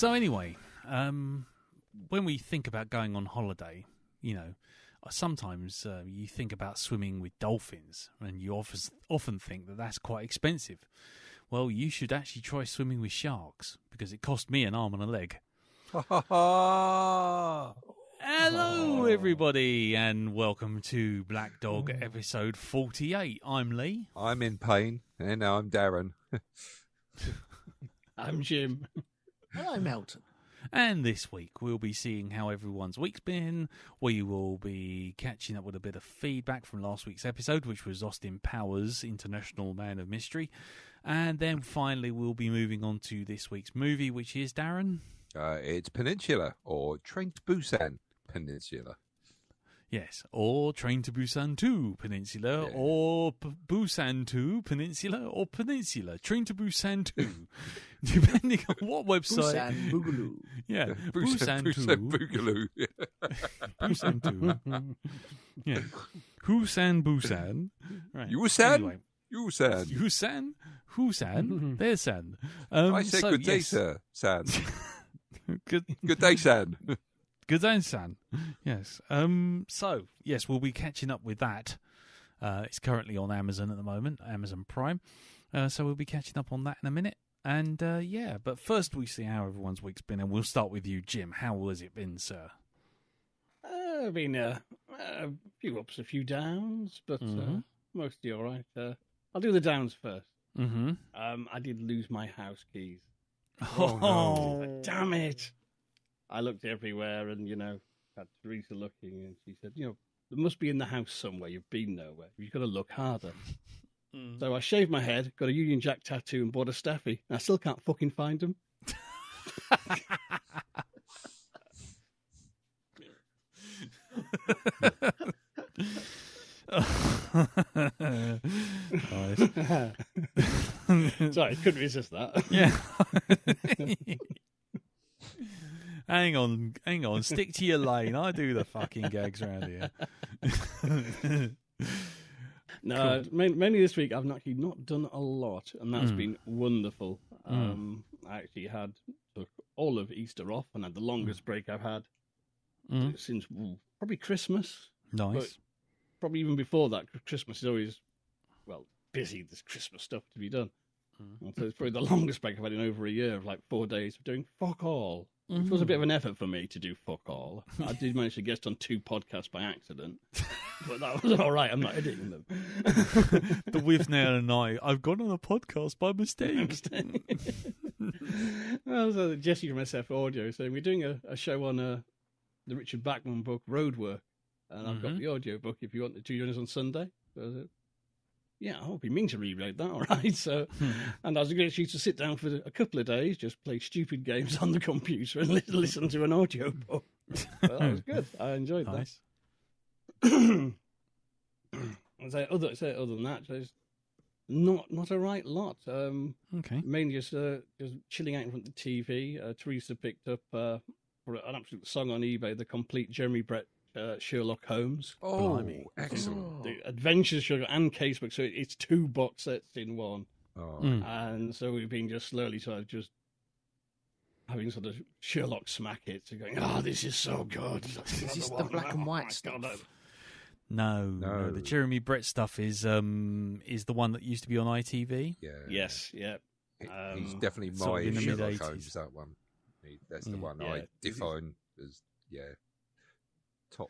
So anyway, when we think about going on holiday, you know, sometimes you think about swimming with dolphins, and you often think that that's quite expensive. Well, you should actually try swimming with sharks, because it cost me an arm and a leg. Hello, everybody, and welcome to Black Dog episode 48. I'm Lee. I'm in pain, and now I'm Darren. I'm Jim. And I'm Elton. And this week we'll be seeing how everyone's week's been. We will be catching up with a bit of feedback from last week's episode, which was Austin Powers, International Man of Mystery. And then finally we'll be moving on to this week's movie, which is, Darren? It's Peninsula, or Train to Busan Peninsula. Yes, or Train to Busan 2 Peninsula, or Busan 2 Peninsula, or Peninsula. Train to Busan 2. Depending on what website. Busan Boogaloo. Yeah, Busan 2. Boogaloo. Busan 2. Yeah. Busan. Right. Yusan? Anyway. Yusan. Husan. There's San. I said good day, yes. sir, San. Good day, San. Good day, San. Yes. So, yes, we'll be catching up with that. It's currently on Amazon at the moment, Amazon Prime. So we'll be catching up on that in a minute. And, but first we see how everyone's week's been, and we'll start with you, Jim. How has it been, sir? I've been a few ups, a few downs, but mostly all right. I'll do the downs first. Mm-hmm. I did lose my house keys. Oh, no. Damn it. I looked everywhere and, had Teresa looking, and she said, they must be in the house somewhere. You've been nowhere. You've got to look harder. So I shaved my head, got a Union Jack tattoo, and bought a staffy. And I still can't fucking find them. Sorry, couldn't resist that. Yeah. Hang on. Stick to your lane. I do the fucking gags around here. No, mainly this week I've actually not done a lot, and that's been wonderful. I actually took all of Easter off and had the longest break I've had since probably Christmas. Nice. But probably even before that, Christmas is always, busy. There's Christmas stuff to be done. So it's probably the longest break I've had in over a year, of like 4 days of doing fuck all. Which was a bit of an effort for me to do fuck all. I did manage to guest on 2 podcasts by accident, but that was all right. I'm not editing them. The with now and I've gone on a podcast by mistake. So Jesse from SF Audio saying we're doing a show on the Richard Bachman book Roadwork, and I've got the audio book if you want to join us on Sunday. So I said, yeah, I'll be mean to reread that, all right. So, and I was going to sit down for a couple of days, just play stupid games on the computer and listen to an audio book. So that was good. I enjoyed Nice. that. Other than that, there's not a right lot. Okay. Mainly just chilling out in front of the TV. Teresa picked up for an absolute song on eBay, the complete Jeremy Brett Sherlock Holmes. Oh, blimey. excellent. The Adventures Sherlock and Casebook, so it's 2 box sets in one. Oh. And so we've been just slowly sort of just having sort of Sherlock smack it, so going, this is so good. Is this the black and white stuff? No. The Jeremy Brett stuff is the one that used to be on ITV. Yeah. Yes, yeah. He's definitely sort my of in the Sherlock mid-80s. Holmes, that one. That's the one Yeah. I define as, top.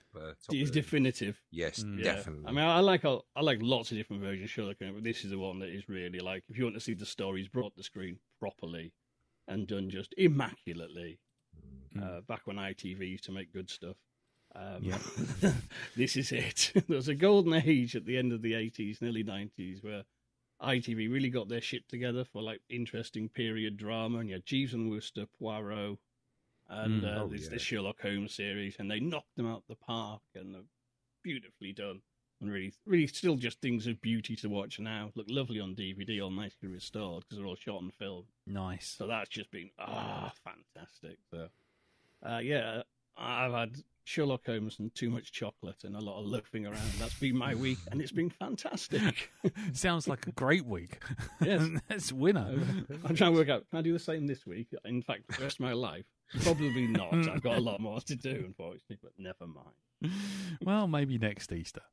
It's definitive. Yes, Yeah. definitely. I mean, I like lots of different versions of Sherlock, but this is the one that is really like, if you want to see the stories brought to the screen properly and done just immaculately, back when ITV used to make good stuff. This is it. There was a golden age at the end of the 80s and early 90s where ITV really got their shit together for like interesting period drama, and you had Jeeves and Wooster, Poirot, and the Sherlock Holmes series, and they knocked them out the park, and they're beautifully done, and really, really still just things of beauty to watch now. Look lovely on DVD, all nicely restored because they're all shot on film. Nice. So that's just been fantastic. So, I've had Sherlock Holmes and too much chocolate and a lot of loafing around. That's been my week, and it's been fantastic. Sounds like a great week. Yes. That's a winner. I'm trying to work out, can I do the same this week? In fact, the rest of my life? Probably not. I've got a lot more to do, unfortunately, but never mind. Well, maybe next Easter.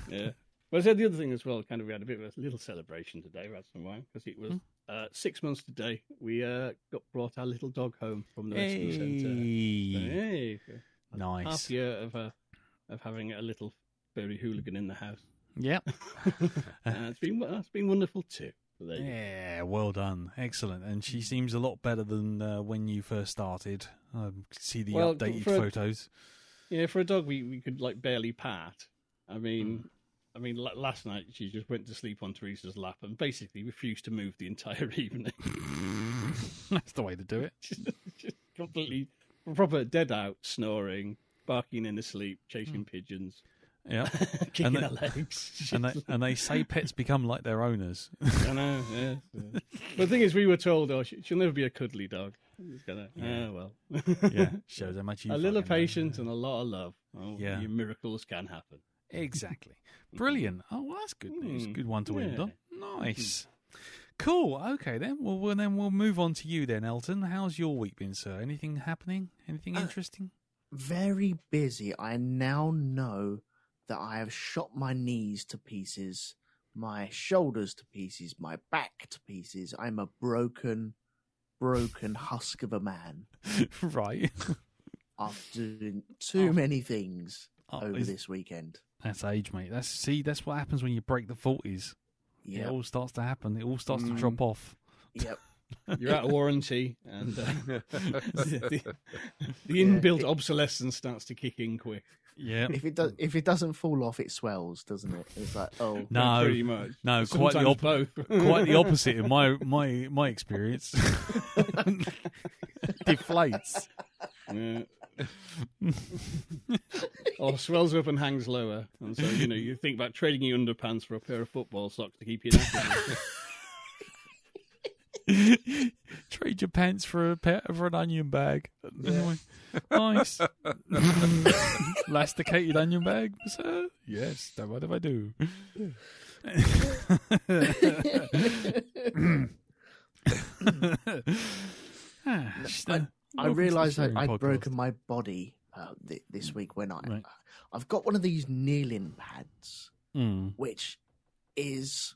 Yeah. Well, I said the other thing as well, kind of we had a bit of a little celebration today, we had some wine, because it was 6 months today. We got brought our little dog home from the rescue centre. Hey. Nice. Half year of having a little furry hooligan in the house. Yep. It's been wonderful too. So Yeah, well done. Excellent. And she seems a lot better than when you first started. I see the updated photos. Yeah, for a dog, we could like barely pat. I mean, last night she just went to sleep on Teresa's lap and basically refused to move the entire evening. That's the way to do it. Just completely proper dead out, snoring, barking in her sleep, chasing pigeons. Yeah, kicking her legs. And they say pets become like their owners. I know, yeah. But the thing is, we were told, she'll never be a cuddly dog. It's gonna, well. Yeah, shows how much you a little patience and a lot of love. Oh, yeah. Your miracles can happen. Exactly. Brilliant. Oh, well, that's good news. Good one to end on. Nice. Cool. Okay, then. Well, we'll move on to you then, Elton. How's your week been, sir? Anything happening? Anything interesting? Very busy. I now know that I have shot my knees to pieces, my shoulders to pieces, my back to pieces. I'm a broken husk of a man. Right. After doing too many things over this weekend. That's age, mate. That's what happens when you break the 40s. Yep. It all starts to happen. It all starts to drop off. Yep. You're out of warranty, and the inbuilt obsolescence starts to kick in quick. Yeah. If it doesn't fall off, it swells, doesn't it? It's like, no, pretty much. No, Sometimes quite the opposite in my experience. Deflates. Yeah. Or swells up and hangs lower, and so you think about trading your underpants for a pair of football socks to keep you naked. Trade your pants for an onion bag. Yeah. Nice. Elasticated onion bag, sir? Yes, what if I do? I realised I'd broken my body this week when I've got one of these kneeling pads, which is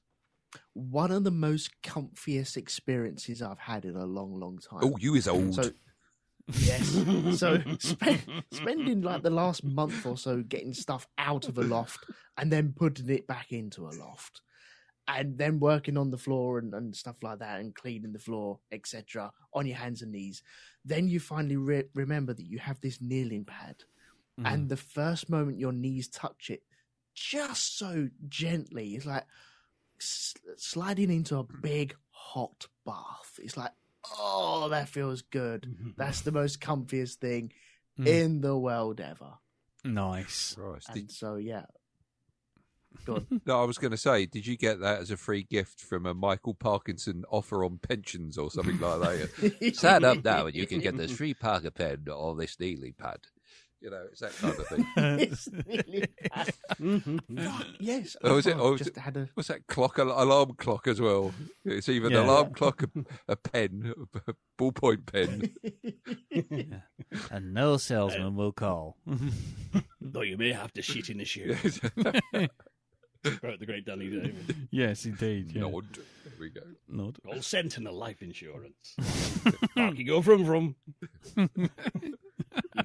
one of the most comfiest experiences I've had in a long, long time. Oh, you is old. So, yes. So spending like the last month or so getting stuff out of a loft and then putting it back into a loft. And then working on the floor and stuff like that and cleaning the floor, etc., on your hands and knees. Then you finally remember that you have this kneeling pad. And the first moment your knees touch it, just so gently, it's like sliding into a big hot bath. It's like, oh, that feels good. That's the most comfiest thing in the world ever. Nice. And so, yeah. Good. No, I was going to say, did you get that as a free gift from a Michael Parkinson offer on pensions or something like that? Sign up now and you can get this free Parker pen or this kneeling pad. It's that kind of thing. It's kneeling pad. Yes. Was that clock, alarm clock as well? It's either an alarm clock, a pen, a ballpoint pen. And no salesman will call. Though you may have to shit in the shoe. Quote the great Danny David. Yes, indeed. Yeah. Nod. There we go. Nod. All Sentinel life insurance. Parky go from. You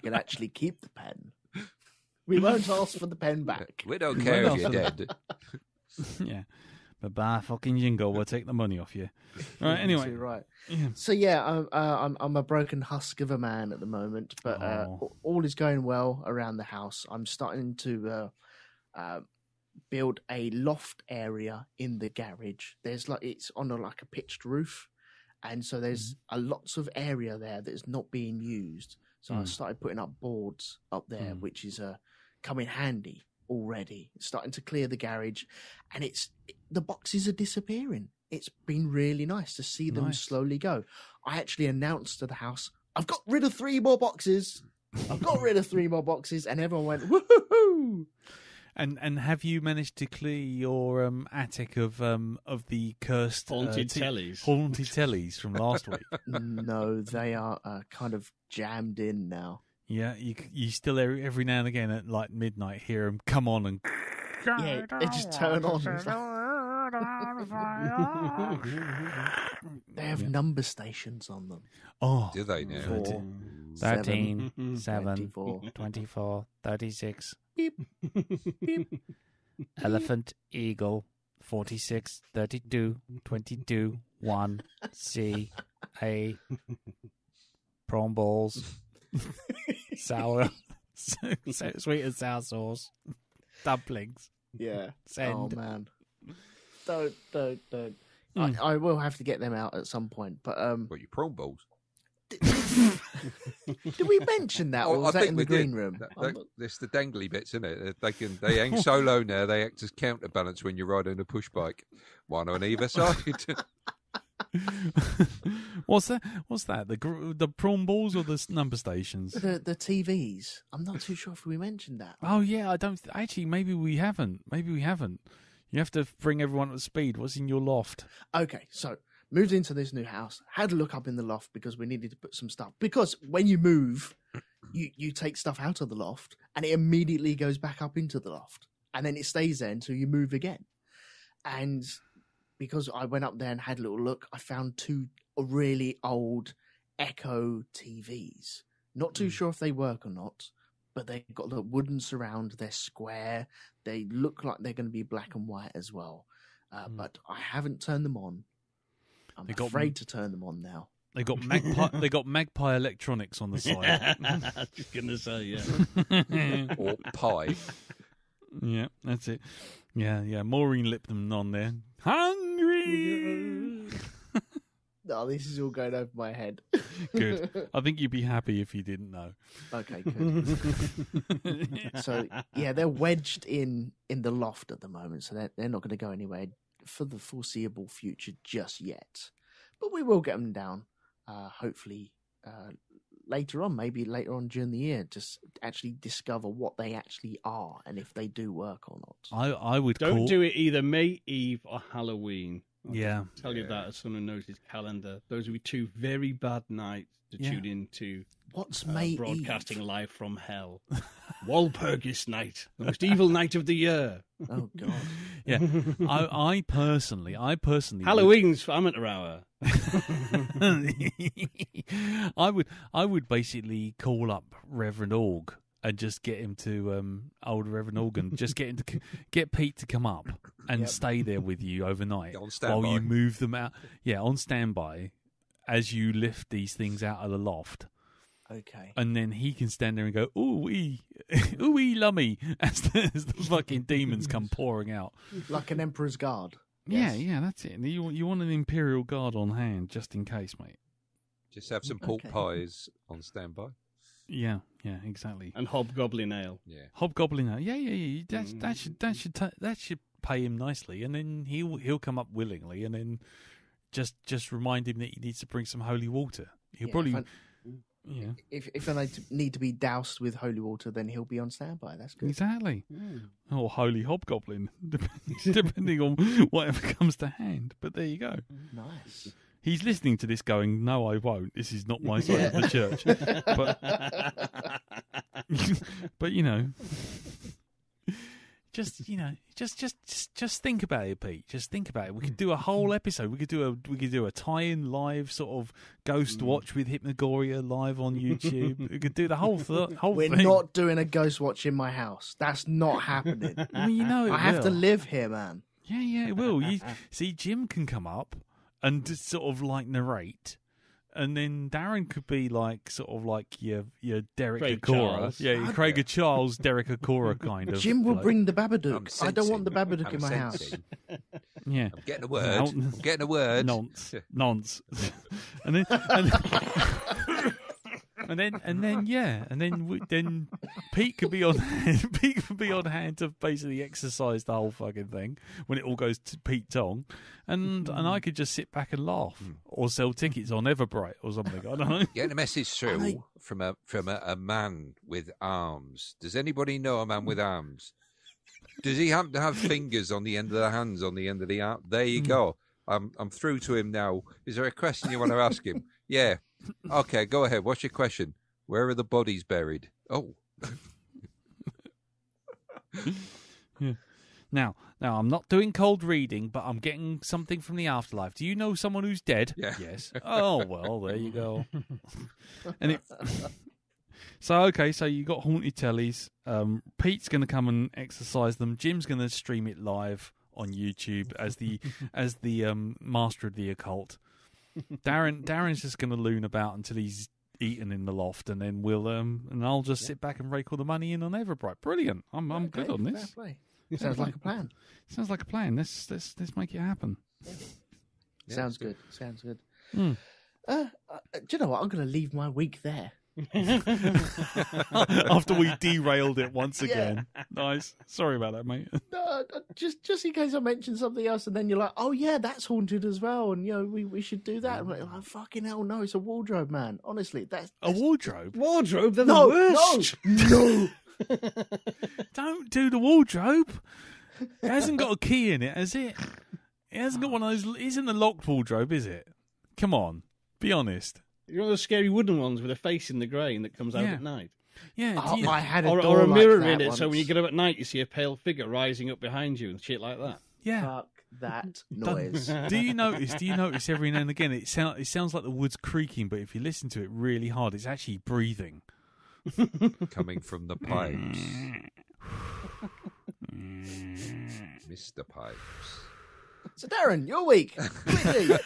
can actually keep the pen. We won't ask for the pen back. We don't care if you're dead. Yeah. But by fucking jingle, we'll take the money off you. All right, anyway. Right. Yeah. So, yeah, I'm a broken husk of a man at the moment, but all is going well around the house. I'm starting to build a loft area in the garage. It's on a pitched roof, and so there's lots of area there that is not being used. So I started putting up boards up there, which is coming handy already. It's starting to clear the garage, and the boxes are disappearing. It's been really nice to see them slowly go. I actually announced to the house, I've got rid of 3 more boxes. I got rid of 3 more boxes, and everyone went woohoo! And have you managed to clear your attic of the cursed Haunted tellies. haunted tellies from last week? No, they are kind of jammed in now. Yeah, you still every now and again at like midnight hear them come on and Yeah, they just turn on. They have number stations on them. Oh, Do they now? 4, 13, 7, 7, 24. 24, 36. Beep, beep. Elephant, eagle, 46, 32, 22, 1, C, A, prawn balls, sour, sweet and sour sauce, dumplings. Yeah. Send. Oh man. Don't. I will have to get them out at some point. But What, you prawn balls? did we mention that, or was that in the green room? It's the dangly bits, isn't it? They hang so low now. They act as counterbalance when you're riding a push bike, one on either side. What's that? The prawn balls or the number stations? The TVs. I'm not too sure if we mentioned that. Oh yeah, I don't actually. Maybe we haven't. You have to bring everyone up to speed. What's in your loft? Okay, so moved into this new house. Had to look up in the loft because we needed to put some stuff. Because when you move, you take stuff out of the loft and it immediately goes back up into the loft, and then it stays there until you move again. And because I went up there and had a little look, I found 2 really old Echo TVs. Not too sure if they work or not, but they've got the wooden surround. They're square. They look like they're going to be black and white as well. But I haven't turned them on. I'm afraid to turn them on now. They got Magpie. They got Magpie electronics on the side. I was just gonna say, yeah. Or pie. Yeah, that's it. Yeah. Maureen Lipton on there. Hungry. No, this is all going over my head. Good. I think you'd be happy if you didn't know. Okay, good. So yeah, they're wedged in the loft at the moment, so they're not going to go anywhere for the foreseeable future just yet. But we will get them down, hopefully later on, maybe later on during the year, just actually discover what they actually are and if they do work or not. I would Don't do it either May Eve or Halloween. Yeah. Tell you that as someone knows his calendar. Those would be 2 very bad nights to tune into. What's May broadcasting Eve? live from hell. Walpurgis night, the most evil night of the year. Oh God! Yeah, I personally, Halloween's amateur hour. I would basically call up Reverend Org and just get him to old Reverend Organ, just get Pete to come up and stay there with you overnight while you move them out. Yeah, on standby as you lift these things out of the loft. Okay. And then he can stand there and go, ooh-wee, lummy, as the fucking demons come pouring out. Like an Emperor's Guard. Yeah, that's it. You want an Imperial Guard on hand, just in case, mate. Just have some pork pies on standby. Yeah, exactly. And hobgoblin ale. Yeah. Hobgoblin ale. Yeah. That should pay him nicely, and then he'll come up willingly, and then just remind him that he needs to bring some holy water. He'll probably... Yeah. If I need to be doused with holy water, then he'll be on standby. That's good. Exactly. Or holy hobgoblin, depending on whatever comes to hand. But there you go. Nice. He's listening to this going, no, I won't. This is not my side of the church. But just think about it, Pete. Just think about it. We could do a whole episode. We could do a tie-in live sort of ghost watch with Hypnagoria live on YouTube. We could do the whole thing. We're not doing a ghost watch in my house. That's not happening. I mean, I have to live here, man. Yeah, it will. See, Jim can come up and just sort of like narrate. And then Darren could be like sort of like your Derek Acora. Yeah, Craig Charles, Derek Acora kind of. Jim will bring the Babadook. I don't want the Babadook in my house. Yeah. I'm getting a word. Nonce. And then then Pete could be on hand. Pete could be on hand to basically exercise the whole fucking thing when it all goes to Pete Tong, and I could just sit back and laugh or sell tickets on Everbright or something. I don't know. Getting a message through from a man with arms. Does anybody know a man with arms? Does he happen to have fingers on the end of the hands, on the end of the arm? There you go. I'm through to him now. Is there a question you want to ask him? Yeah. Okay, go ahead. What's your question? Where are the bodies buried? Oh. Yeah. Now, I'm not doing cold reading, but I'm getting something from the afterlife. Do you know someone who's dead? Yeah. Yes. Oh, well, there you go. So you got haunted tellies. Pete's going to come and exercise them. Jim's going to stream it live on YouTube as the master of the occult. Darren's just going to loon about until he's eaten in the loft, and then I'll just sit back and rake all the money in on Everbright. Brilliant. I'm good on this. Sounds like a plan. Sounds like a plan. Let's make it happen. Sounds good. Sounds good. Mm. Do you know what? I'm going to leave my week there. After we derailed it once again. Nice. Sorry about that, mate. No, just in case I mention something else, and then you're like, "Oh yeah, that's haunted as well," and we should do that. I'm like, oh, fucking hell, no! It's a wardrobe, man. Honestly, that's a wardrobe. Wardrobe? They're the worst. No. Don't do the wardrobe. It hasn't got a key in it, has it? It hasn't got one of those. It isn't a locked wardrobe, is it? Come on, be honest. You know those scary wooden ones with a face in the grain that comes out at night? Yeah. I had a or door a mirror like in it, once. so when you get up at night, you see a pale figure rising up behind you and shit like that. Yeah. Fuck that noise. Do you notice every now and again it sounds like the wood's creaking, but if you listen to it really hard, it's actually breathing. Coming from the pipes. Mr. Pipes. So Darren, your week. Quickly.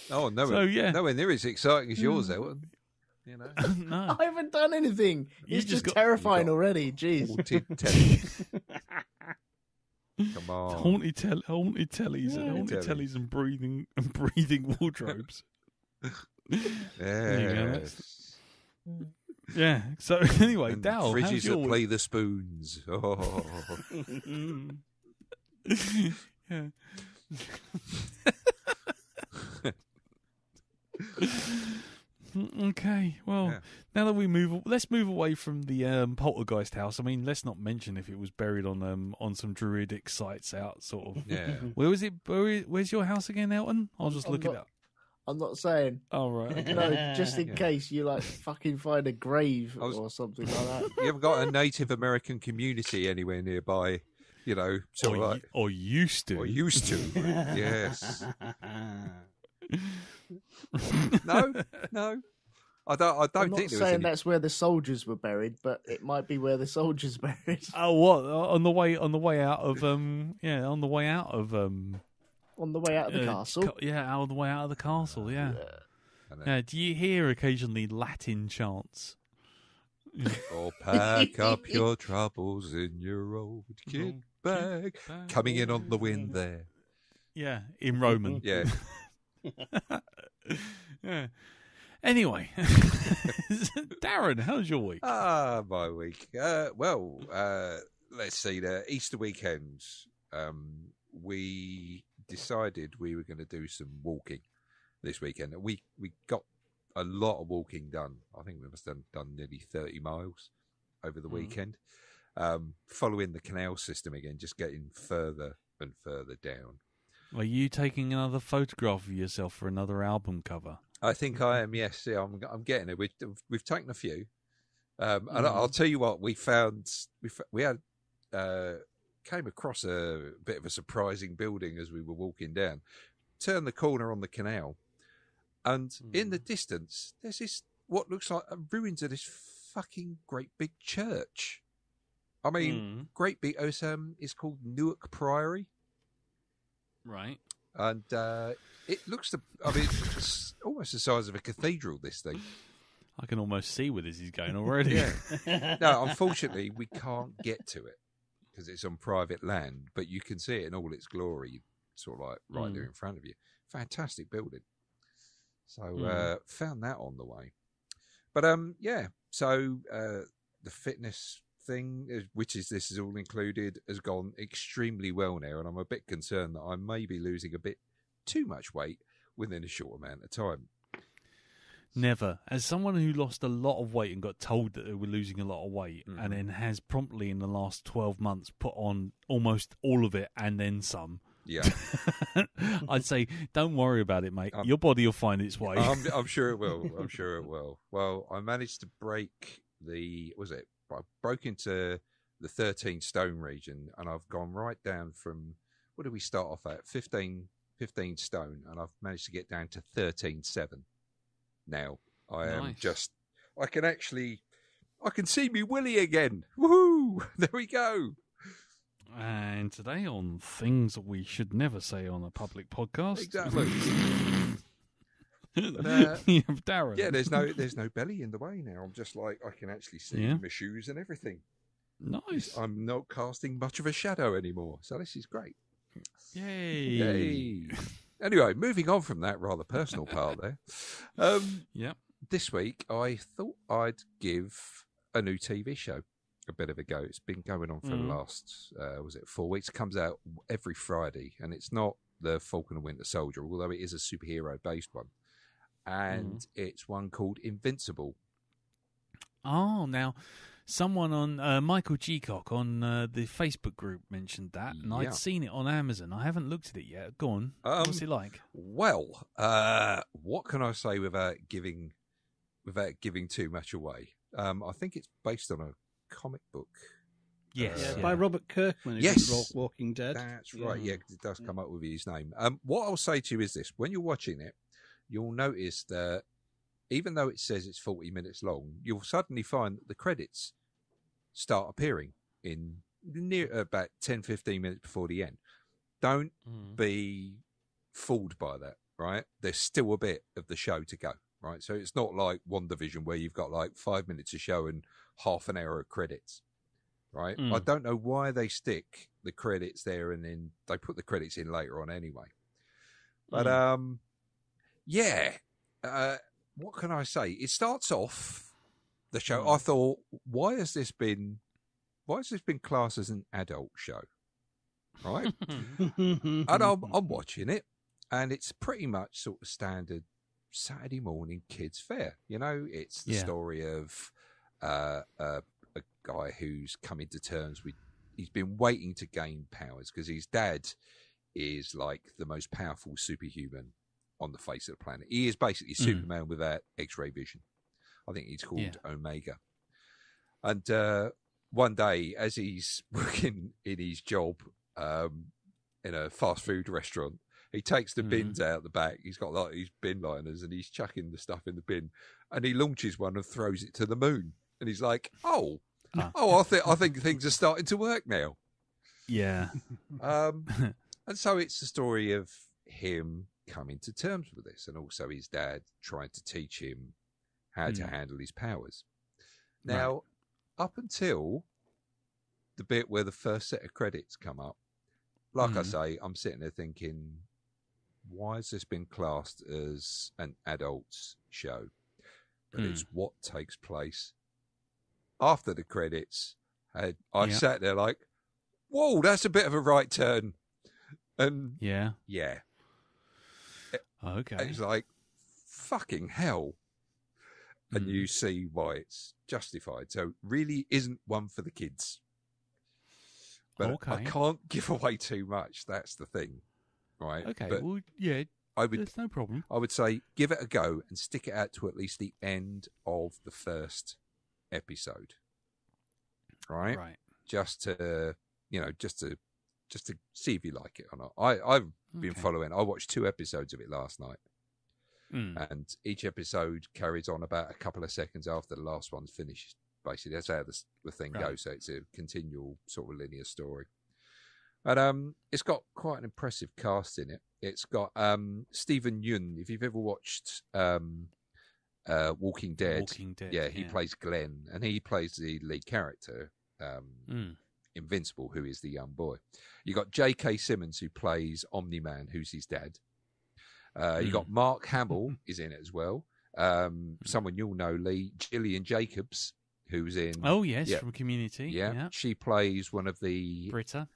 Oh, no, nowhere near as exciting as yours, Elton. You know, No. I haven't done anything. You It's just just got- terrifying already. Jeez. haunted tellies. Come on. Haunted tellies and breathing wardrobes. Yes. Yeah. So anyway, And Dal, how's fridges your that week? play the spoons. Oh. Yeah. Okay, well, now that let's move away from the poltergeist house. I mean, let's not mention if it was buried on some druidic sites out, sort of. Yeah. Where was it buried? Where's your house again, Elton? I'll just look it up. I'm not saying. Oh, right. Okay. No, just in case you fucking find a grave or something like that. You haven't got a Native American community anywhere nearby, you know, sort of like. Or used to. Or used to. Yes. No. I don't I'm think not there saying was that's where the soldiers were buried, but it might be where the soldiers buried. Oh, what on the way out of on the way out of On the way out of the castle. On the way out of the castle. Yeah. Yeah. Do you hear occasionally Latin chants? Or pack up your troubles in your old kit bag. Coming in on the wind there. Yeah, in Roman. Yeah. Yeah. Anyway, Darren, how's your week? My week. Let's see. The Easter weekend, we decided we were going to do some walking this weekend. We got a lot of walking done. I think we must have done nearly 30 miles over the weekend, following the canal system again, just getting further and further down. Are you taking another photograph of yourself for another album cover? I think I am. Yes, yeah, I'm getting it. We've taken a few, and I'll tell you what we found. We came across a bit of a surprising building as we were walking down. Turned the corner on the canal, and in the distance, there's this what looks like ruins of this fucking great big church. I mean, great big. It's called Newark Priory. Right. And it looks it's almost the size of a cathedral, this thing. I can almost see where this is going already. Yeah. No, unfortunately, we can't get to it because it's on private land, but you can see it in all its glory, sort of like right there in front of you. Fantastic building. So found that on the way. But yeah, so the fitness thing, this is all included, has gone extremely well now, and I'm a bit concerned that I may be losing a bit too much weight within a short amount of time. Never. As someone who lost a lot of weight and got told that they were losing a lot of weight, and then has promptly in the last 12 months put on almost all of it and then some. Yeah. I'd say, don't worry about it, mate. Your body will find its way. I'm sure it will. I'm sure it will. Well, I managed to break I broke into the 13 stone region, and I've gone right down from, what did we start off at? 15 stone, and I've managed to get down to 13.7. Now I am I can see me Willie again. Woohoo! There we go. And today on things that we should never say on a public podcast. Exactly. You have Darren. Yeah, there's no belly in the way now. I'm just like, I can actually see my shoes and everything. Nice. I'm not casting much of a shadow anymore, so this is great. Yay. Anyway, moving on from that rather personal part there. This week, I thought I'd give a new TV show a bit of a go. It's been going on for the last, 4 weeks? It comes out every Friday, and it's not the Falcon and Winter Soldier, although it is a superhero-based one. And it's one called Invincible. Oh, now, someone on Michael Geacock on the Facebook group mentioned that, and I'd seen it on Amazon. I haven't looked at it yet. Go on. What's it like? Well, what can I say without giving too much away? I think it's based on a comic book. Yes. By Robert Kirkman, who Yes. did Walking Dead. That's right. Yeah, it does come up with his name. What I'll say to you is this: when you're watching it, you'll notice that even though it says it's 40 minutes long, you'll suddenly find that the credits start appearing in near about 10-15 minutes before the end. Don't be fooled by that, right? There's still a bit of the show to go, right? So it's not like WandaVision where you've got like 5 minutes of show and half an hour of credits, right? I don't know why they stick the credits there and then they put the credits in later on anyway. But what can I say? It starts off the show. I thought, why has this been classed as an adult show, right? And I'm watching it, and it's pretty much sort of standard Saturday morning kids fare. You know, it's the story of a guy who's coming to terms with, he's been waiting to gain powers because his dad is like the most powerful superhuman on the face of the planet. He is basically Superman without X-ray vision. I think he's called Omega. And one day, as he's working in his job in a fast food restaurant, he takes the bins out the back. He's got like these bin liners, and he's chucking the stuff in the bin, and he launches one and throws it to the moon. And he's like, I think things are starting to work now. Yeah. And so it's the story of him coming to terms with this, and also his dad trying to teach him how to handle his powers. Now, up until the bit where the first set of credits come up, like I say, I'm sitting there thinking, why has this been classed as an adult's show? But it's what takes place after the credits. I sat there like, whoa, that's a bit of a right turn. And okay. It's like, fucking hell. And you see why it's justified. So really isn't one for the kids. But I can't give away too much. That's the thing. Right? Okay. But well, there's no problem. I would say give it a go and stick it out to at least the end of the first episode. Right? Right. Just to see if you like it or not. I've been following. I watched 2 episodes of it last night. And each episode carries on about a couple of seconds after the last one's finished. Basically, that's how the thing goes. So it's a continual sort of linear story. But it's got quite an impressive cast in it. It's got Stephen Yeun. If you've ever watched Walking Dead, he plays Glenn, and he plays the lead character, Invincible, who is the young boy. You got J.K. Simmons, who plays Omni-Man, who's his dad. You got Mark Hamill is in it as well. Someone you'll know, Lee, Gillian Jacobs, who's in. Oh yes, from Community. Yeah, she plays one of the Britta.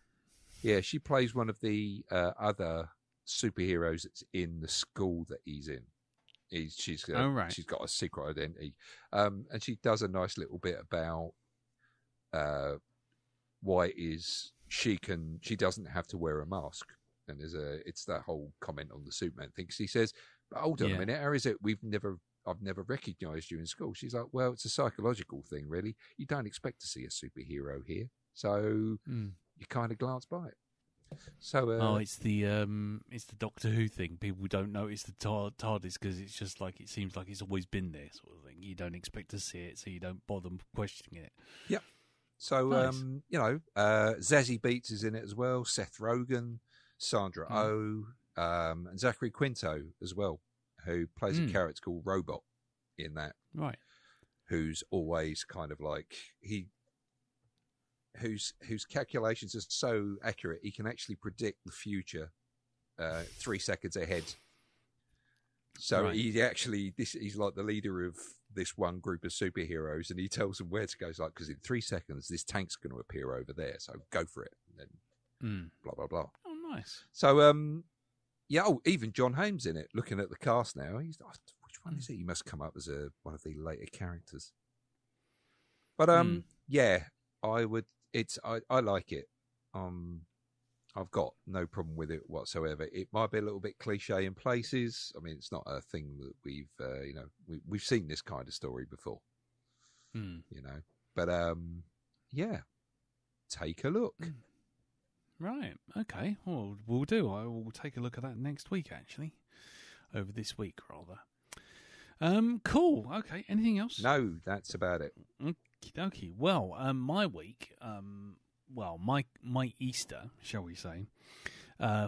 Yeah, she plays one of the other superheroes that's in the school that he's in. She's got a secret identity, and she does a nice little bit about why it is she doesn't have to wear a mask, and it's that whole comment on the Superman thing. 'Cause he says, but hold on a minute, how is it I've never recognised you in school? She's like, well, it's a psychological thing, really. You don't expect to see a superhero here, so you kind of glance by it. So, it's the Doctor Who thing. People don't notice the TARDIS because it's just like it seems like it's always been there, sort of thing. You don't expect to see it, so you don't bother questioning it. Yep. So, nice. Zazie Beetz is in it as well. Seth Rogen, Sandra Oh, and Zachary Quinto as well, who plays a character called Robot in that. Right. Who's always kind of like whose calculations are so accurate he can actually predict the future 3 seconds ahead. So he's like the leader of this one group of superheroes, and he tells them where to go. It's like, because in 3 seconds this tank's going to appear over there, so go for it. And then blah blah blah. Oh, nice. So even John Hamm's in it. Looking at the cast now, he's which one is it? He must come up as one of the later characters. But I would. I like it. I've got no problem with it whatsoever. It might be a little bit cliche in places. I mean, it's not a thing that we've seen this kind of story before. But take a look. Right. Okay. Well, we'll do. I will take a look at that next week. Actually, over this week rather. Cool. Okay. Anything else? No, that's about it. Okay. Well, my week. My Easter, shall we say?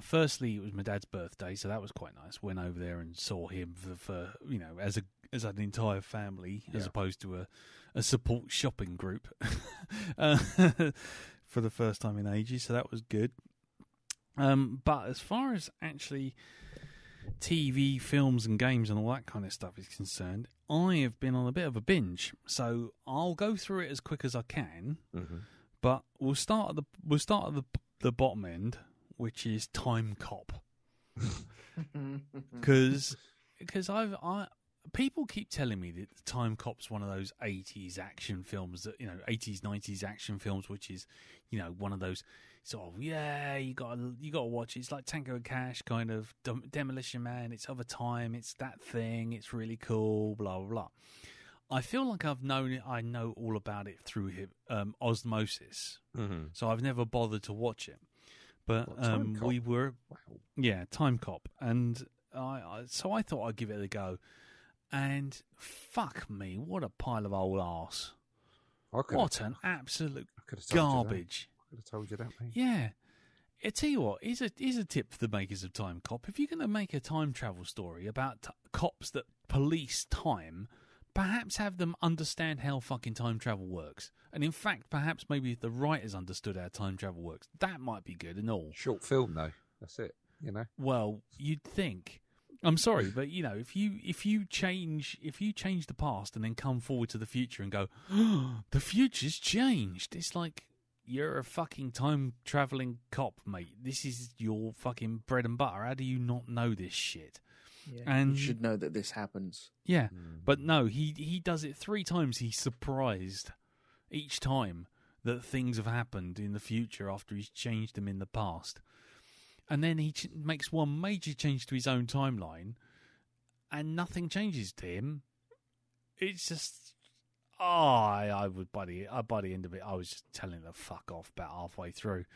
Firstly, it was my dad's birthday, so that was quite nice. Went over there and saw him for as an entire family, as opposed to a support shopping group for the first time in ages. So that was good. But as far as actually TV, films, and games and all that kind of stuff is concerned, I have been on a bit of a binge. So I'll go through it as quick as I can. Mm-hmm. But we'll start at the bottom end, which is Timecop, because people keep telling me that Timecop's one of those 80s action films that 80s 90s action films, which is one of those sort of you got to watch it. It's like Tango and Cash, kind of Demolition Man. It's of a time. It's that thing. It's really cool. Blah blah blah. I feel like I've known it. I know all about it through osmosis, so I've never bothered to watch it. But Timecop, and so I thought I'd give it a go. And fuck me, what a pile of old arse! What an absolute garbage! I could have told you that, mate. Yeah, I tell you what, here's a tip for the makers of Timecop: if you're going to make a time travel story about cops that police time, perhaps have them understand how fucking time travel works. And in fact, perhaps maybe if the writers understood how time travel works, that might be good and all. Short film, though. That's it, Well, you'd think. I'm sorry, but if you change the past and then come forward to the future and go, the future's changed. It's like, you're a fucking time traveling cop, mate. This is your fucking bread and butter. How do you not know this shit? Yeah, and you should know that this happens. Yeah, but no, he does it 3 times. He's surprised each time that things have happened in the future after he's changed them in the past. And then he makes one major change to his own timeline, and nothing changes to him. It's just, by the end of it, I was just telling her to fuck off about halfway through.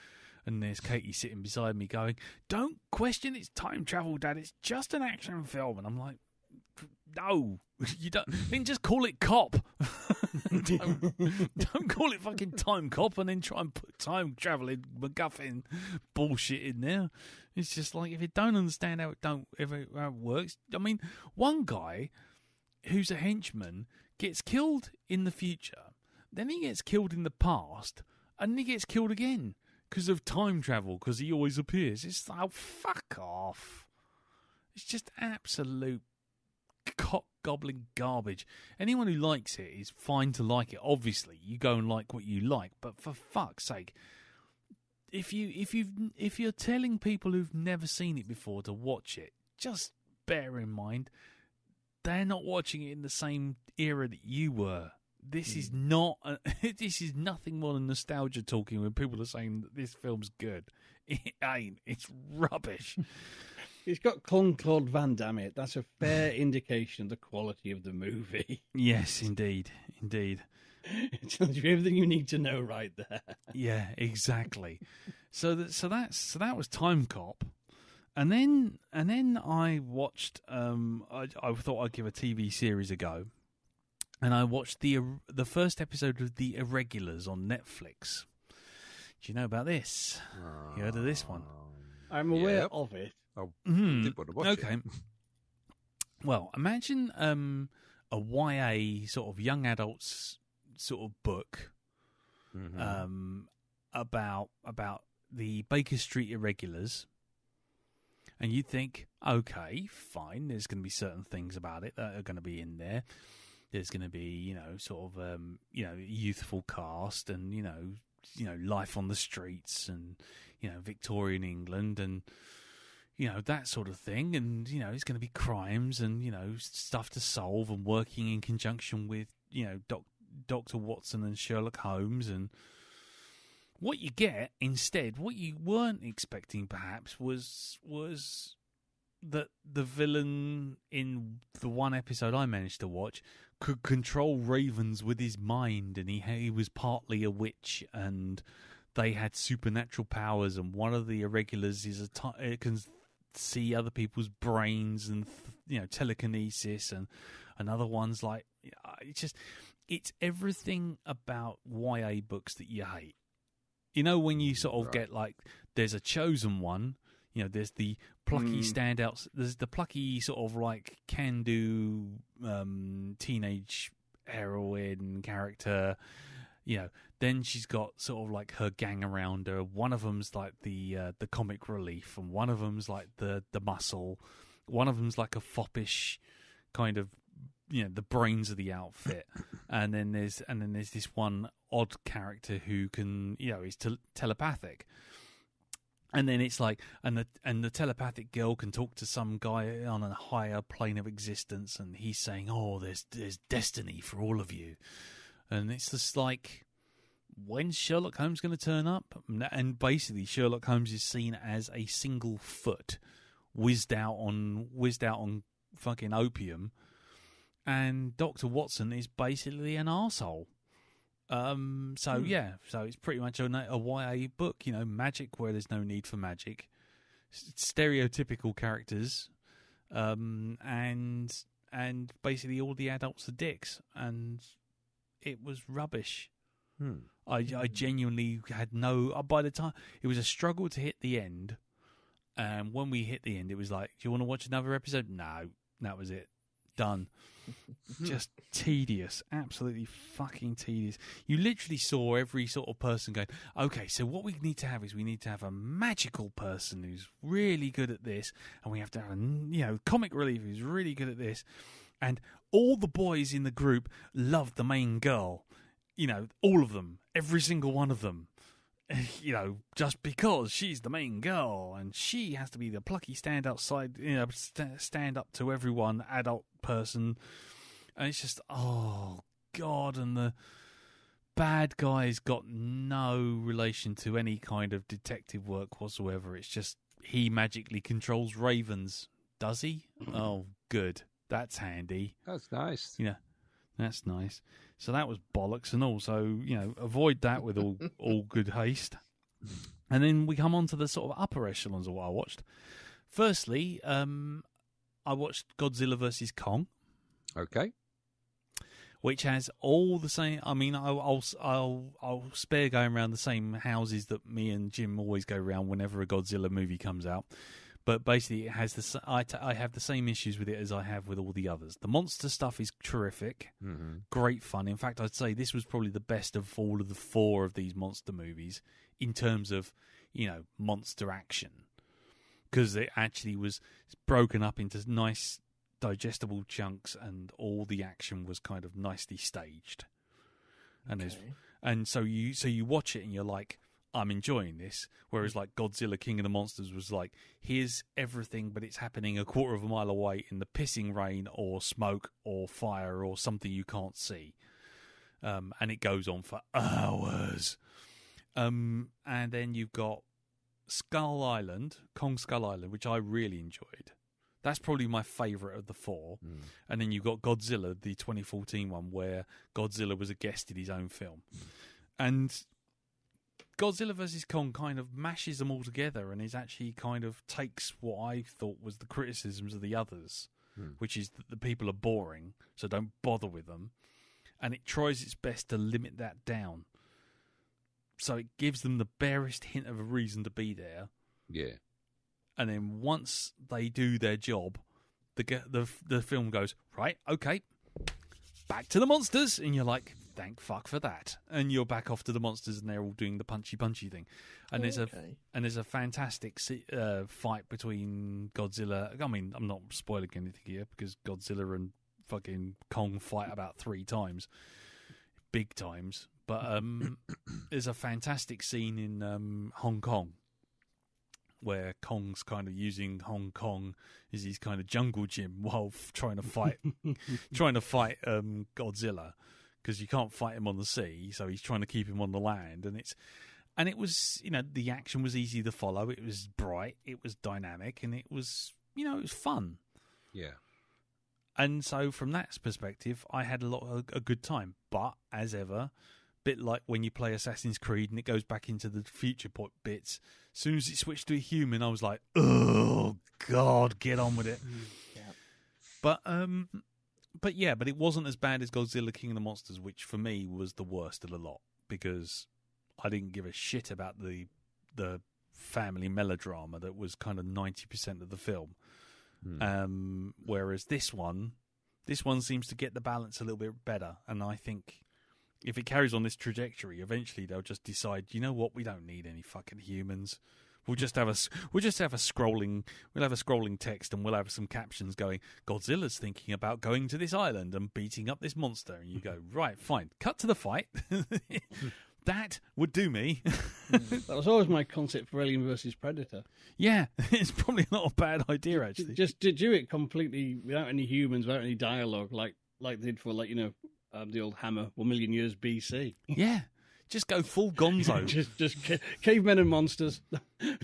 And there's Katie sitting beside me going, "Don't question it's time travel, Dad. It's just an action film." And I'm like, "No, you don't. Then just call it Cop. don't call it fucking Time Cop and then try and put time traveling MacGuffin bullshit in there." It's just like, if you don't understand how it works. I mean, one guy who's a henchman gets killed in the future, then he gets killed in the past, and then he gets killed again. Because of time travel, because he always appears. It's like, fuck off. It's just absolute cock-gobbling garbage. Anyone who likes it is fine to like it. Obviously, you go and like what you like, but for fuck's sake, if you're telling people who've never seen it before to watch it, just bear in mind they're not watching it in the same era that you were. This is not. This is nothing more than nostalgia talking when people are saying that this film's good. It ain't. It's rubbish. It's got Jean-Claude Van Damme. That's a fair indication of the quality of the movie. Yes, indeed. It tells you everything you need to know right there. Yeah, exactly. So that was Timecop, and then I watched. I thought I'd give a TV series a go, and I watched the first episode of The Irregulars on Netflix. Do you know about this? You heard of this one? I'm aware of it. I did want to watch it. Okay. Well, imagine a YA sort of young adults sort of book about the Baker Street Irregulars, and you'd think, okay, fine, there's going to be certain things about it that are going to be in there. There's going to be, sort of, youthful cast and, life on the streets and, Victorian England and, that sort of thing. And, it's going to be crimes and, stuff to solve and working in conjunction with, Dr. Watson and Sherlock Holmes. And what you get instead, what you weren't expecting perhaps, was that the villain in the one episode I managed to watch could control ravens with his mind, and he was partly a witch, and they had supernatural powers, and one of the Irregulars is can see other people's brains and telekinesis, and another one's like it's everything about YA books that you hate. When you sort of get like, there's a chosen one, there's the plucky standouts, there's the plucky sort of like can-do teenage heroine character, then she's got sort of like her gang around her. One of them's like the comic relief, and one of them's like the muscle, one of them's like a foppish kind of, the brains of the outfit, and then there's this one odd character who can, is telepathic, and then it's like, and the telepathic girl can talk to some guy on a higher plane of existence, and he's saying, "Oh, there's destiny for all of you," and it's just like, when's Sherlock Holmes going to turn up? And basically, Sherlock Holmes is seen as a single foot, whizzed out on fucking opium. And Dr. Watson is basically an arsehole. So it's pretty much a YA book, magic where there's no need for magic, stereotypical characters, and basically all the adults are dicks, and it was rubbish. I genuinely had by the time, it was a struggle to hit the end, and when we hit the end, it was like, do you want to watch another episode? No, that was it. Done. Just tedious, absolutely fucking tedious. You literally saw every sort of person going, okay, so what we need to have is a magical person who's really good at this, and we have to have a comic relief who's really good at this, and all the boys in the group love the main girl, all of them, every single one of them, just because she's the main girl, and she has to be the plucky stand outside, stand up to everyone, adult person, and it's just, oh god, and the bad guy's got no relation to any kind of detective work whatsoever. It's just, he magically controls ravens. Does he? Oh, good. That's handy. That's nice. That's nice. So that was bollocks, and also, avoid that with all good haste. And then we come on to the sort of upper echelons of what I watched. Firstly, I watched Godzilla vs. Kong. Okay. Which has all the same. I mean, I'll spare going around the same houses that me and Jim always go around whenever a Godzilla movie comes out. But basically, it has I have the same issues with it as I have with all the others. The monster stuff is terrific, great fun. In fact, I'd say this was probably the best of all of the four of these monster movies in terms of, monster action. because it actually was broken up into nice digestible chunks, and all the action was kind of nicely staged. And so you watch it and you're like, I'm enjoying this. Whereas like Godzilla King of the Monsters was like, here's everything, but it's happening a quarter of a mile away in the pissing rain or smoke or fire or something you can't see. And it goes on for hours. And then you've got Kong Skull Island, which I really enjoyed. That's probably my favourite of the four. And then you've got Godzilla, the 2014 one, where Godzilla was a guest in his own film. And Godzilla vs. Kong kind of mashes them all together and is actually kind of takes what I thought was the criticisms of the others, which is that the people are boring, so don't bother with them. And it tries its best to limit that down. So it gives them the barest hint of a reason to be there. Yeah. And then once they do their job, the film goes, right, okay, back to the monsters. And you're like, thank fuck for that. And you're back off to the monsters and they're all doing the punchy thing. And there's a fantastic fight between Godzilla. I mean, I'm not spoiling anything here because Godzilla and fucking Kong fight about 3 times. Big times. But there's a fantastic scene in Hong Kong where Kong's kind of using Hong Kong as his kind of jungle gym while trying to fight Godzilla, because you can't fight him on the sea, so he's trying to keep him on the land. And it was, the action was easy to follow. It was bright, it was dynamic, and it was, it was fun. Yeah. And so from that perspective, I had a good time. But as ever, bit like when you play Assassin's Creed and it goes back into the future bits, as soon as it switched to a human, I was like, oh God, get on with it. Yeah. But it wasn't as bad as Godzilla King of the Monsters, which for me was the worst of the lot, because I didn't give a shit about the family melodrama that was kind of 90% of the film. Whereas this one seems to get the balance a little bit better, and I think if it carries on this trajectory, eventually they'll just decide, you know what, we don't need any fucking humans. We'll have a scrolling text, and we'll have some captions going, Godzilla's thinking about going to this island and beating up this monster, and you go, right, fine, cut to the fight. That would do me. That was always my concept for Alien versus Predator. Yeah, it's probably not a bad idea, actually. Just to do it completely without any humans, without any dialogue, like they did for the old Hammer 1 million years BC. Yeah, just go full Gonzo. just cavemen and monsters.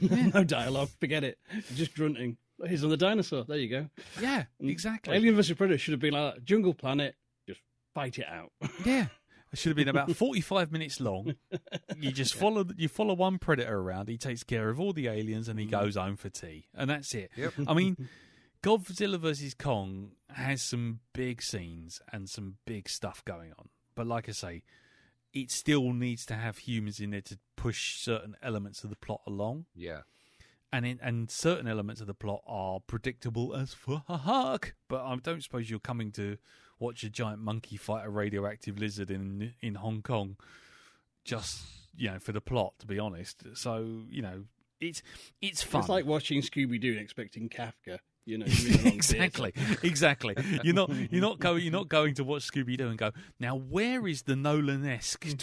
No dialogue, forget it. Just grunting. Here's another dinosaur. There you go. Yeah, exactly. Alien vs Predator should have been like that. Jungle Planet. Just fight it out. Yeah. It should have been about 45 minutes long. You just follow one predator around. He takes care of all the aliens and he goes home for tea. And that's it. Yep. I mean, Godzilla vs. Kong has some big scenes and some big stuff going on. But like I say, it still needs to have humans in there to push certain elements of the plot along. Yeah. And certain elements of the plot are predictable as fuck. But I don't suppose you're coming to watch a giant monkey fight a radioactive lizard in Hong Kong just, for the plot, to be honest. So, it's fun. It's like watching Scooby-Doo and expecting Kafka. Exactly. You're not going to watch Scooby-Doo and go, now where is the Nolan-esque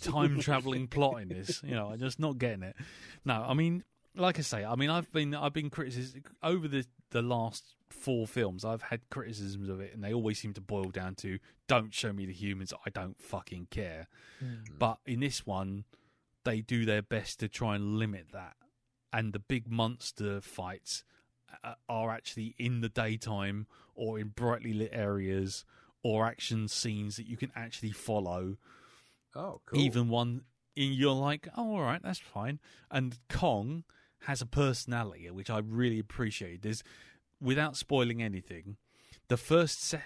time traveling plot in this? I'm just not getting it. No, I mean, like I say, I've been criticized over the last 4 films. I've had criticisms of it, and they always seem to boil down to, don't show me the humans, I don't fucking care. But in this one, they do their best to try and limit that, and the big monster fights are actually in the daytime or in brightly lit areas or action scenes that you can actually follow. Oh, cool. Even one you're like, oh, all right, that's fine. And Kong has a personality, which I really appreciate. There's, without spoiling anything, the first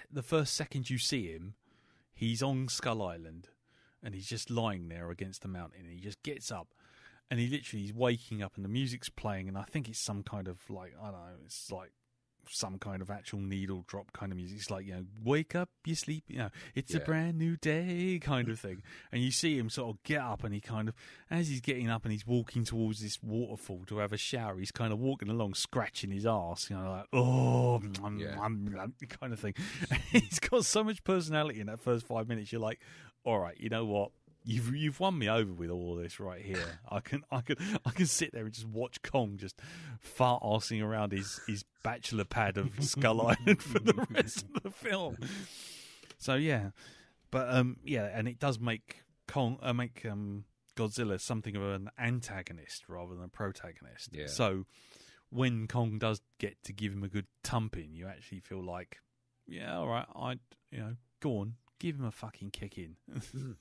second you see him, he's on Skull Island, and he's just lying there against the mountain, and he just gets up, and he's waking up, and the music's playing, and I think it's some kind of, I don't know, it's like some kind of actual needle drop kind of music. It's like, wake up, you sleep, it's a brand new day kind of thing. And you see him sort of get up, and he kind of, as he's getting up and he's walking towards this waterfall to have a shower, he's kind of walking along, scratching his arse, like, kind of thing. And he's got so much personality in that first 5 minutes. You're like, all right, you know what? You've won me over with all of this right here. I can sit there and just watch Kong just fart arsing around his bachelor pad of Skull Island for the rest of the film. So but and it does make Godzilla something of an antagonist rather than a protagonist. Yeah. So when Kong does get to give him a good thumping, you actually feel like, all right, go on. Give him a fucking kick in.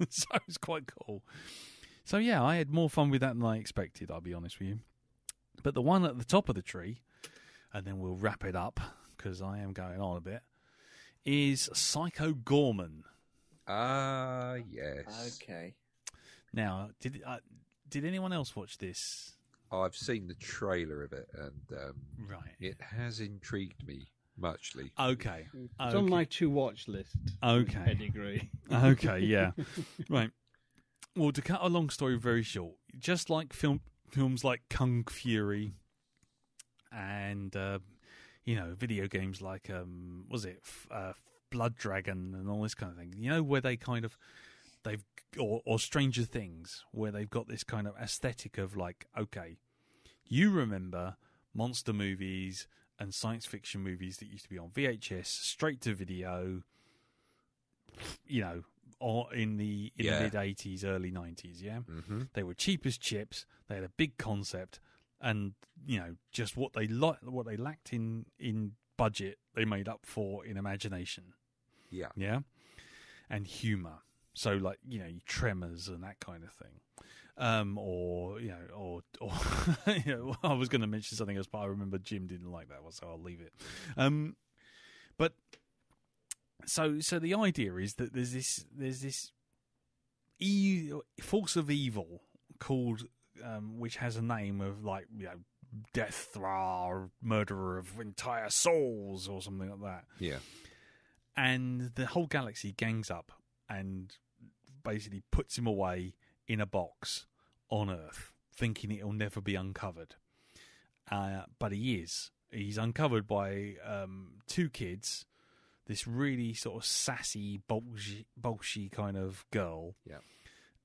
So it's quite cool. So I had more fun with that than I expected, I'll be honest with you. But the one at the top of the tree, and then we'll wrap it up because I am going on a bit, is Psycho Goreman. Ah, yes. Okay. Now, did anyone else watch this? I've seen the trailer of it, and right, it has intrigued me muchly. Okay. It's on my to-watch list. Okay. Pedigree. Okay, yeah. Right. Well, to cut a long story very short, just like films like Kung Fury and, video games like, Blood Dragon and all this kind of thing, where they kind of, or Stranger Things, where they've got this kind of aesthetic of like, okay, you remember monster movies and science fiction movies that used to be on VHS, straight to video, or in the mid-80s, early 90s, yeah? Mm-hmm. They were cheap as chips, they had a big concept, and, just what they lacked in budget, they made up for in imagination. Yeah. Yeah? And humour. So, like, Tremors and that kind of thing. I was going to mention something else, but I remember Jim didn't like that one, so I'll leave it. But so the idea is that there's this force of evil called, which has a name of like Death Thra, murderer of entire souls, or something like that. Yeah, and the whole galaxy gangs up and basically puts him away in a box on Earth, thinking it'll never be uncovered. But he is. He's uncovered by two kids, this really sort of sassy, bolshy kind of girl,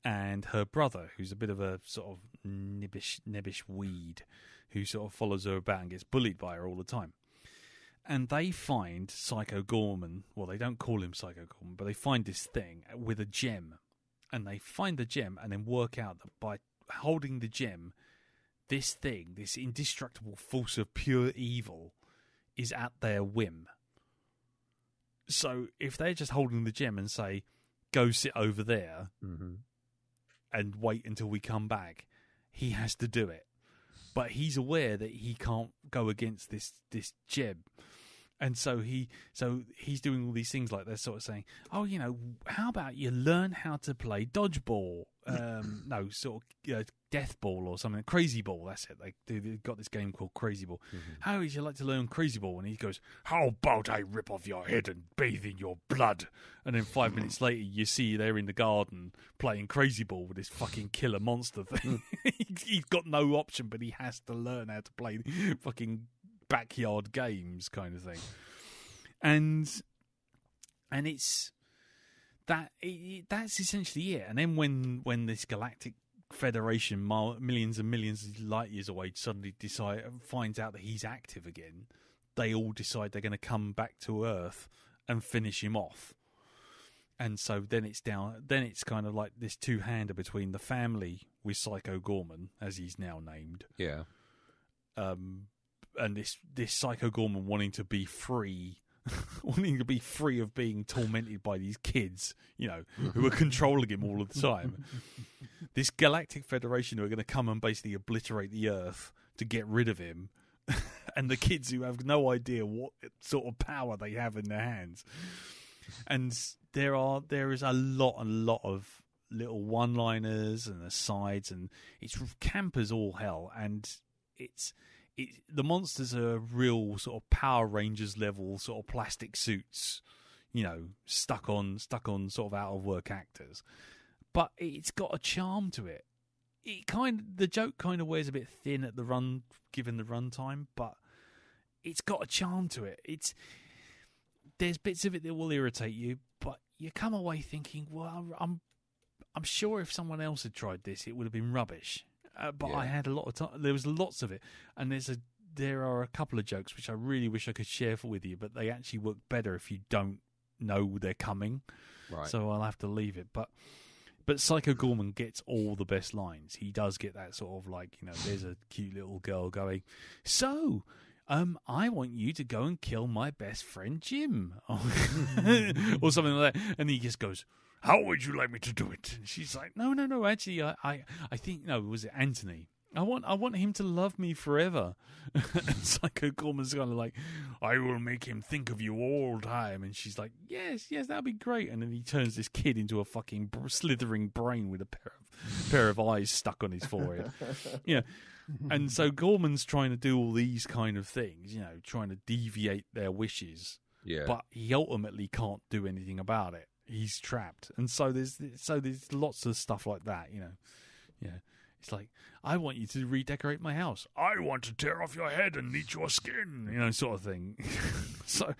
and her brother, who's a bit of a sort of nebbish weed, who sort of follows her about and gets bullied by her all the time. And they find Psycho Goreman, well, they don't call him Psycho Goreman, but they find this thing with a gem. And they find the gem and then work out that by holding the gem, this thing, this indestructible force of pure evil, is at their whim. So if they're just holding the gem and say, go sit over there and wait until we come back, he has to do it. But he's aware that he can't go against this gem. And so he's doing all these things like they're sort of saying, oh, how about you learn how to play dodgeball? Death Ball or something. Crazy Ball, that's it. They've got this game called Crazy Ball. Mm-hmm. How would you like to learn Crazy Ball? And he goes, how about I rip off your head and bathe in your blood? And then 5 minutes later, you see they're in the garden playing Crazy Ball with this fucking killer monster thing. He's got no option, but he has to learn how to play fucking backyard games kind of thing. And it's that's essentially it. And then when this galactic Federation, millions and millions of light years away, suddenly finds out that he's active again, they all decide they're going to come back to Earth and finish him off. And so then it's kind of like this two-hander between the family with Psycho Goreman, as he's now named. Yeah. And this Psycho Goreman wanting to be free of being tormented by these kids, who are controlling him all of the time. This Galactic Federation who are going to come and basically obliterate the Earth to get rid of him, and the kids who have no idea what sort of power they have in their hands. And there is a lot of little one-liners and asides, and it's camp as all hell, and it's the monsters are real sort of Power Rangers level sort of plastic suits, stuck on sort of out of work actors, but it's got a charm to it. The joke kind of wears a bit thin at given the runtime, but it's got a charm to it. There's bits of it that will irritate you, but you come away thinking, well, I'm sure if someone else had tried this, it would have been rubbish. But I had a lot of time. There was lots of it, and there are a couple of jokes which I really wish I could share with you, but they actually work better if you don't know they're coming. Right. So I'll have to leave it. But Psycho Goreman gets all the best lines. He does get that sort of like, there's a cute little girl going, so, I want you to go and kill my best friend Jim, or something like that. And he just goes, how would you like me to do it? And she's like, no, actually, I think, no, was it Anthony? I want him to love me forever. And Psycho Goreman's kind of like, I will make him think of you all the time. And she's like, yes, that'd be great. And then he turns this kid into a fucking slithering brain with a pair of eyes stuck on his forehead. And so Goreman's trying to do all these kind of things, trying to deviate their wishes. Yeah. But he ultimately can't do anything about it. He's trapped. And so there's lots of stuff like that, Yeah. It's like, I want you to redecorate my house. I want to tear off your head and eat your skin, sort of thing. So,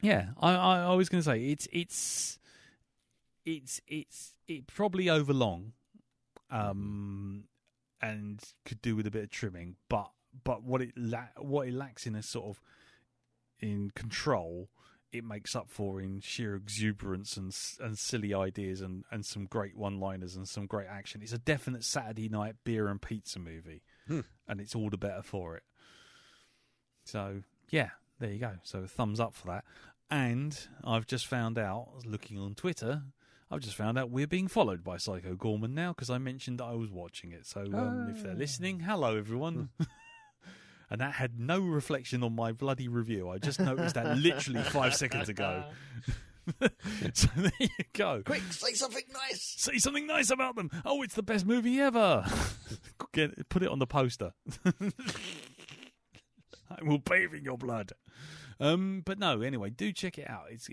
yeah, I was going to say it's probably overlong, and could do with a bit of trimming. But what it lacks in a sort of in control, it makes up for in sheer exuberance and silly ideas and some great one-liners and some great action. It's a definite Saturday night beer and pizza movie, and it's all the better for it. So, yeah, there you go. So, thumbs up for that. And I've just found out, looking on Twitter, we're being followed by Psycho Goreman now because I mentioned that I was watching it. So, if they're listening, hello, everyone. And that had no reflection on my bloody review. I just noticed that literally 5 seconds ago. So there you go. Quick, say something nice. Say something nice about them. Oh, it's the best movie ever. Put it on the poster. I will bathe in your blood. But no, anyway, do check it out. It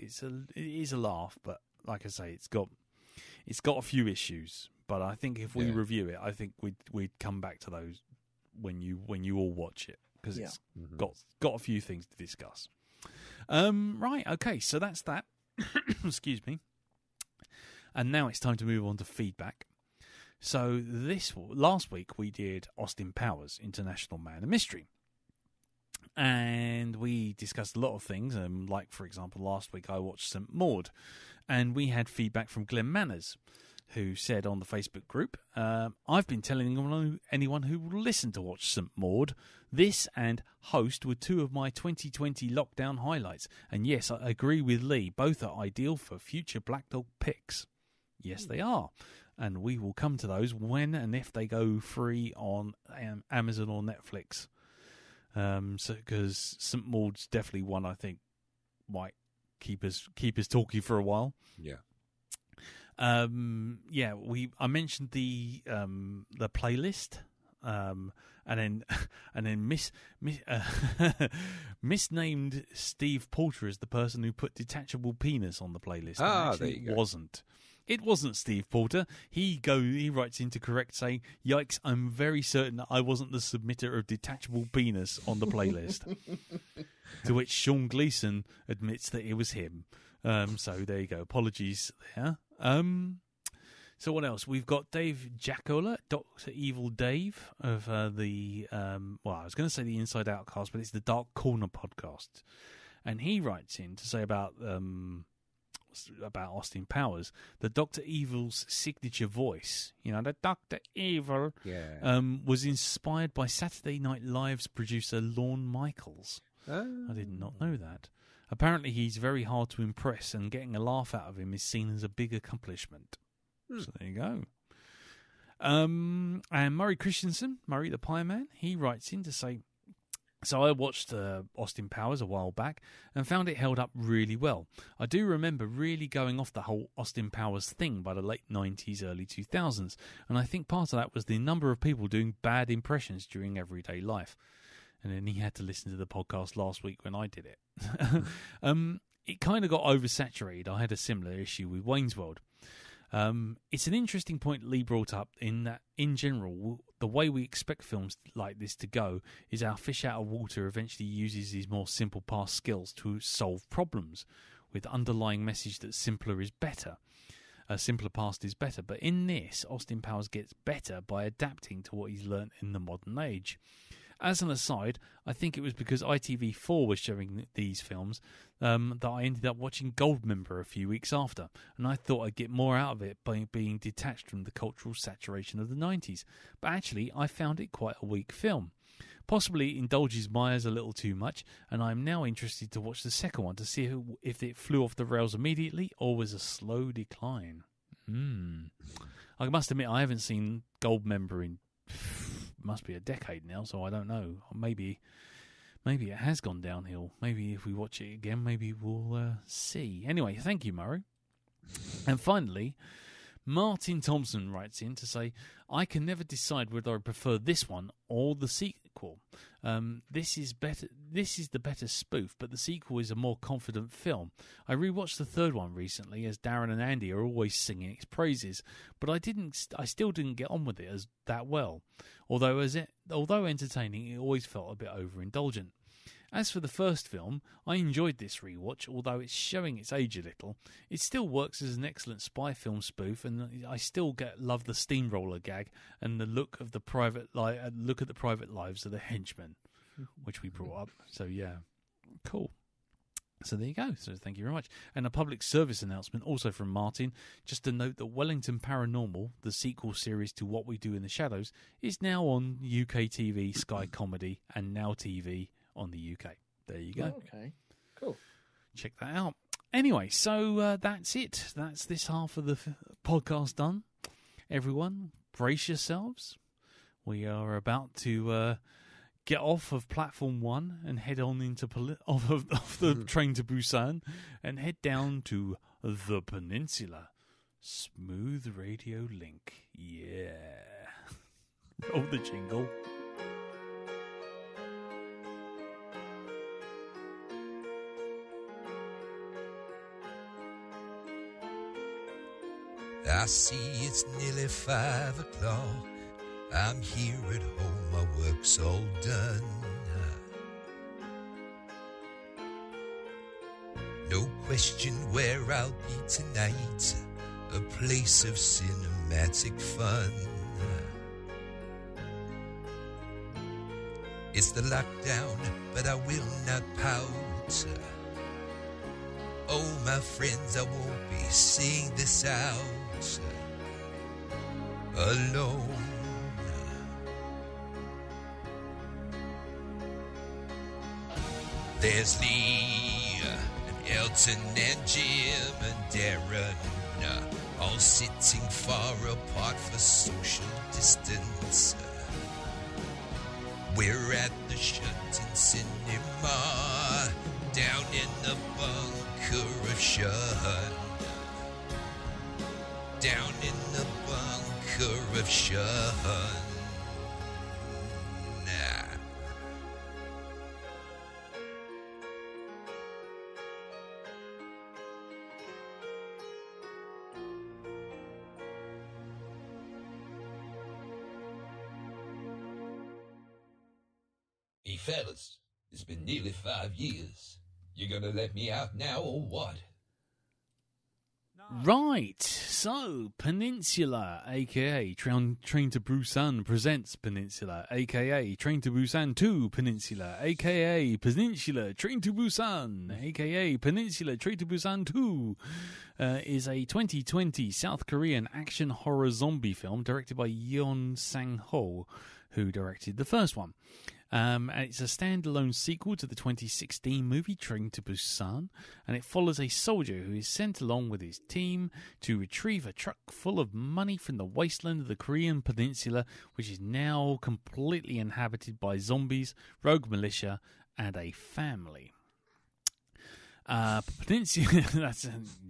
is a laugh, but like I say, it's got a few issues. But I think if we review it, I think we'd come back to those when you all watch it. Because it's got a few things to discuss. Right, okay, so that's that. Excuse me. And now it's time to move on to feedback. So last week we did Austin Powers, International Man of Mystery. And we discussed a lot of things. Like, for example, last week I watched St. Maud. And we had feedback from Glenn Manners, who said on the Facebook group, I've been telling anyone who will listen to watch St. Maud. This and Host were two of my 2020 lockdown highlights. And yes, I agree with Lee. Both are ideal for future Black Dog picks. Yes, they are. And we will come to those when and if they go free on Amazon or Netflix. Because St. Maud's definitely one I think might keep us talking for a while. Yeah. I mentioned the playlist, and then misnamed Steve Porter as the person who put Detachable Penis on the playlist. There you go. It wasn't Steve Porter. He writes in to correct, saying, "Yikes! I'm very certain I wasn't the submitter of Detachable Penis on the playlist." To which Sean Gleason admits that it was him. So there you go. Apologies there. So what else? We've got Dave Giacola, Dr. Evil Dave of I was going to say the Inside Outcast, but it's the Dark Corner podcast. And he writes in to say about Austin Powers, the Dr. Evil's signature voice, the Dr. Evil, was inspired by Saturday Night Live's producer Lorne Michaels. I did not know that. Apparently, he's very hard to impress, and getting a laugh out of him is seen as a big accomplishment. So there you go. And Murray Christensen, Murray the Pie Man, he writes in to say, So I watched Austin Powers a while back and found it held up really well. I do remember really going off the whole Austin Powers thing by the late 90s, early 2000s, and I think part of that was the number of people doing bad impressions during everyday life. And then he had to listen to the podcast last week when I did it. It kind of got oversaturated. I had a similar issue with Wayne's World. It's an interesting point Lee brought up in that, in general, the way we expect films like this to go is our fish out of water eventually uses his more simple past skills to solve problems, with underlying message that simpler is better. A simpler past is better. But in this, Austin Powers gets better by adapting to what he's learnt in the modern age. As an aside, I think it was because ITV4 was showing these films that I ended up watching Goldmember a few weeks after, and I thought I'd get more out of it by being detached from the cultural saturation of the 90s. But actually, I found it quite a weak film. Possibly it indulges Myers a little too much, and I'm now interested to watch the second one to see if it flew off the rails immediately or was a slow decline. I must admit, I haven't seen Goldmember in must be a decade now, so I don't know. Maybe it has gone downhill. Maybe if we watch it again, maybe we'll see. Anyway, thank you, Murray. And finally, Martin Thompson writes in to say, I can never decide whether I prefer this one or the sequel. This is better. This is the better spoof, but the sequel is a more confident film. I rewatched the third one recently, as Darren and Andy are always singing its praises, but I still didn't get on with it as that well. Although entertaining, it always felt a bit overindulgent. As for the first film, I enjoyed this rewatch, although it's showing its age a little. It still works as an excellent spy film spoof, and I still love the steamroller gag and the look at the private lives of the henchmen, which we brought up. So yeah, cool. So there you go. So thank you very much. And a public service announcement also from Martin, just to note that Wellington Paranormal, the sequel series to What We Do in the Shadows, is now on UK TV, Sky Comedy, and Now TV on the UK. There you go. Okay, cool. Check that out. Anyway, so that's it. That's this half of the podcast done. Everyone, brace yourselves. We are about to get off of platform 1 and head on into off the Train to Busan and head down to the Peninsula. Smooth radio link. Yeah. Roll the jingle. I see it's nearly 5 o'clock. I'm here at home, my work's all done. No question where I'll be tonight, a place of cinematic fun. It's the lockdown, but I will not pout. Oh, my friends, I won't be seeing this out alone. There's Lee and Elton and Jim and Darren, all sitting far apart for social distance. We're at the shut-in cinema, down in the bunker of Shun. Down in the bunker of Shun. Hey fellas, it's been nearly 5 years. You gonna let me out now or what? Right, so Peninsula, a.k.a. Train to Busan presents Peninsula, a.k.a. Train to Busan 2 Peninsula, a.k.a. Peninsula, Train to Busan, a.k.a. Peninsula, Train to Busan 2, is a 2020 South Korean action horror zombie film directed by Yeon Sang-ho, who directed the first one. And it's a standalone sequel to the 2016 movie Train to Busan, and it follows a soldier who is sent along with his team to retrieve a truck full of money from the wasteland of the Korean Peninsula, which is now completely inhabited by zombies, rogue militia, and a family. Peninsula.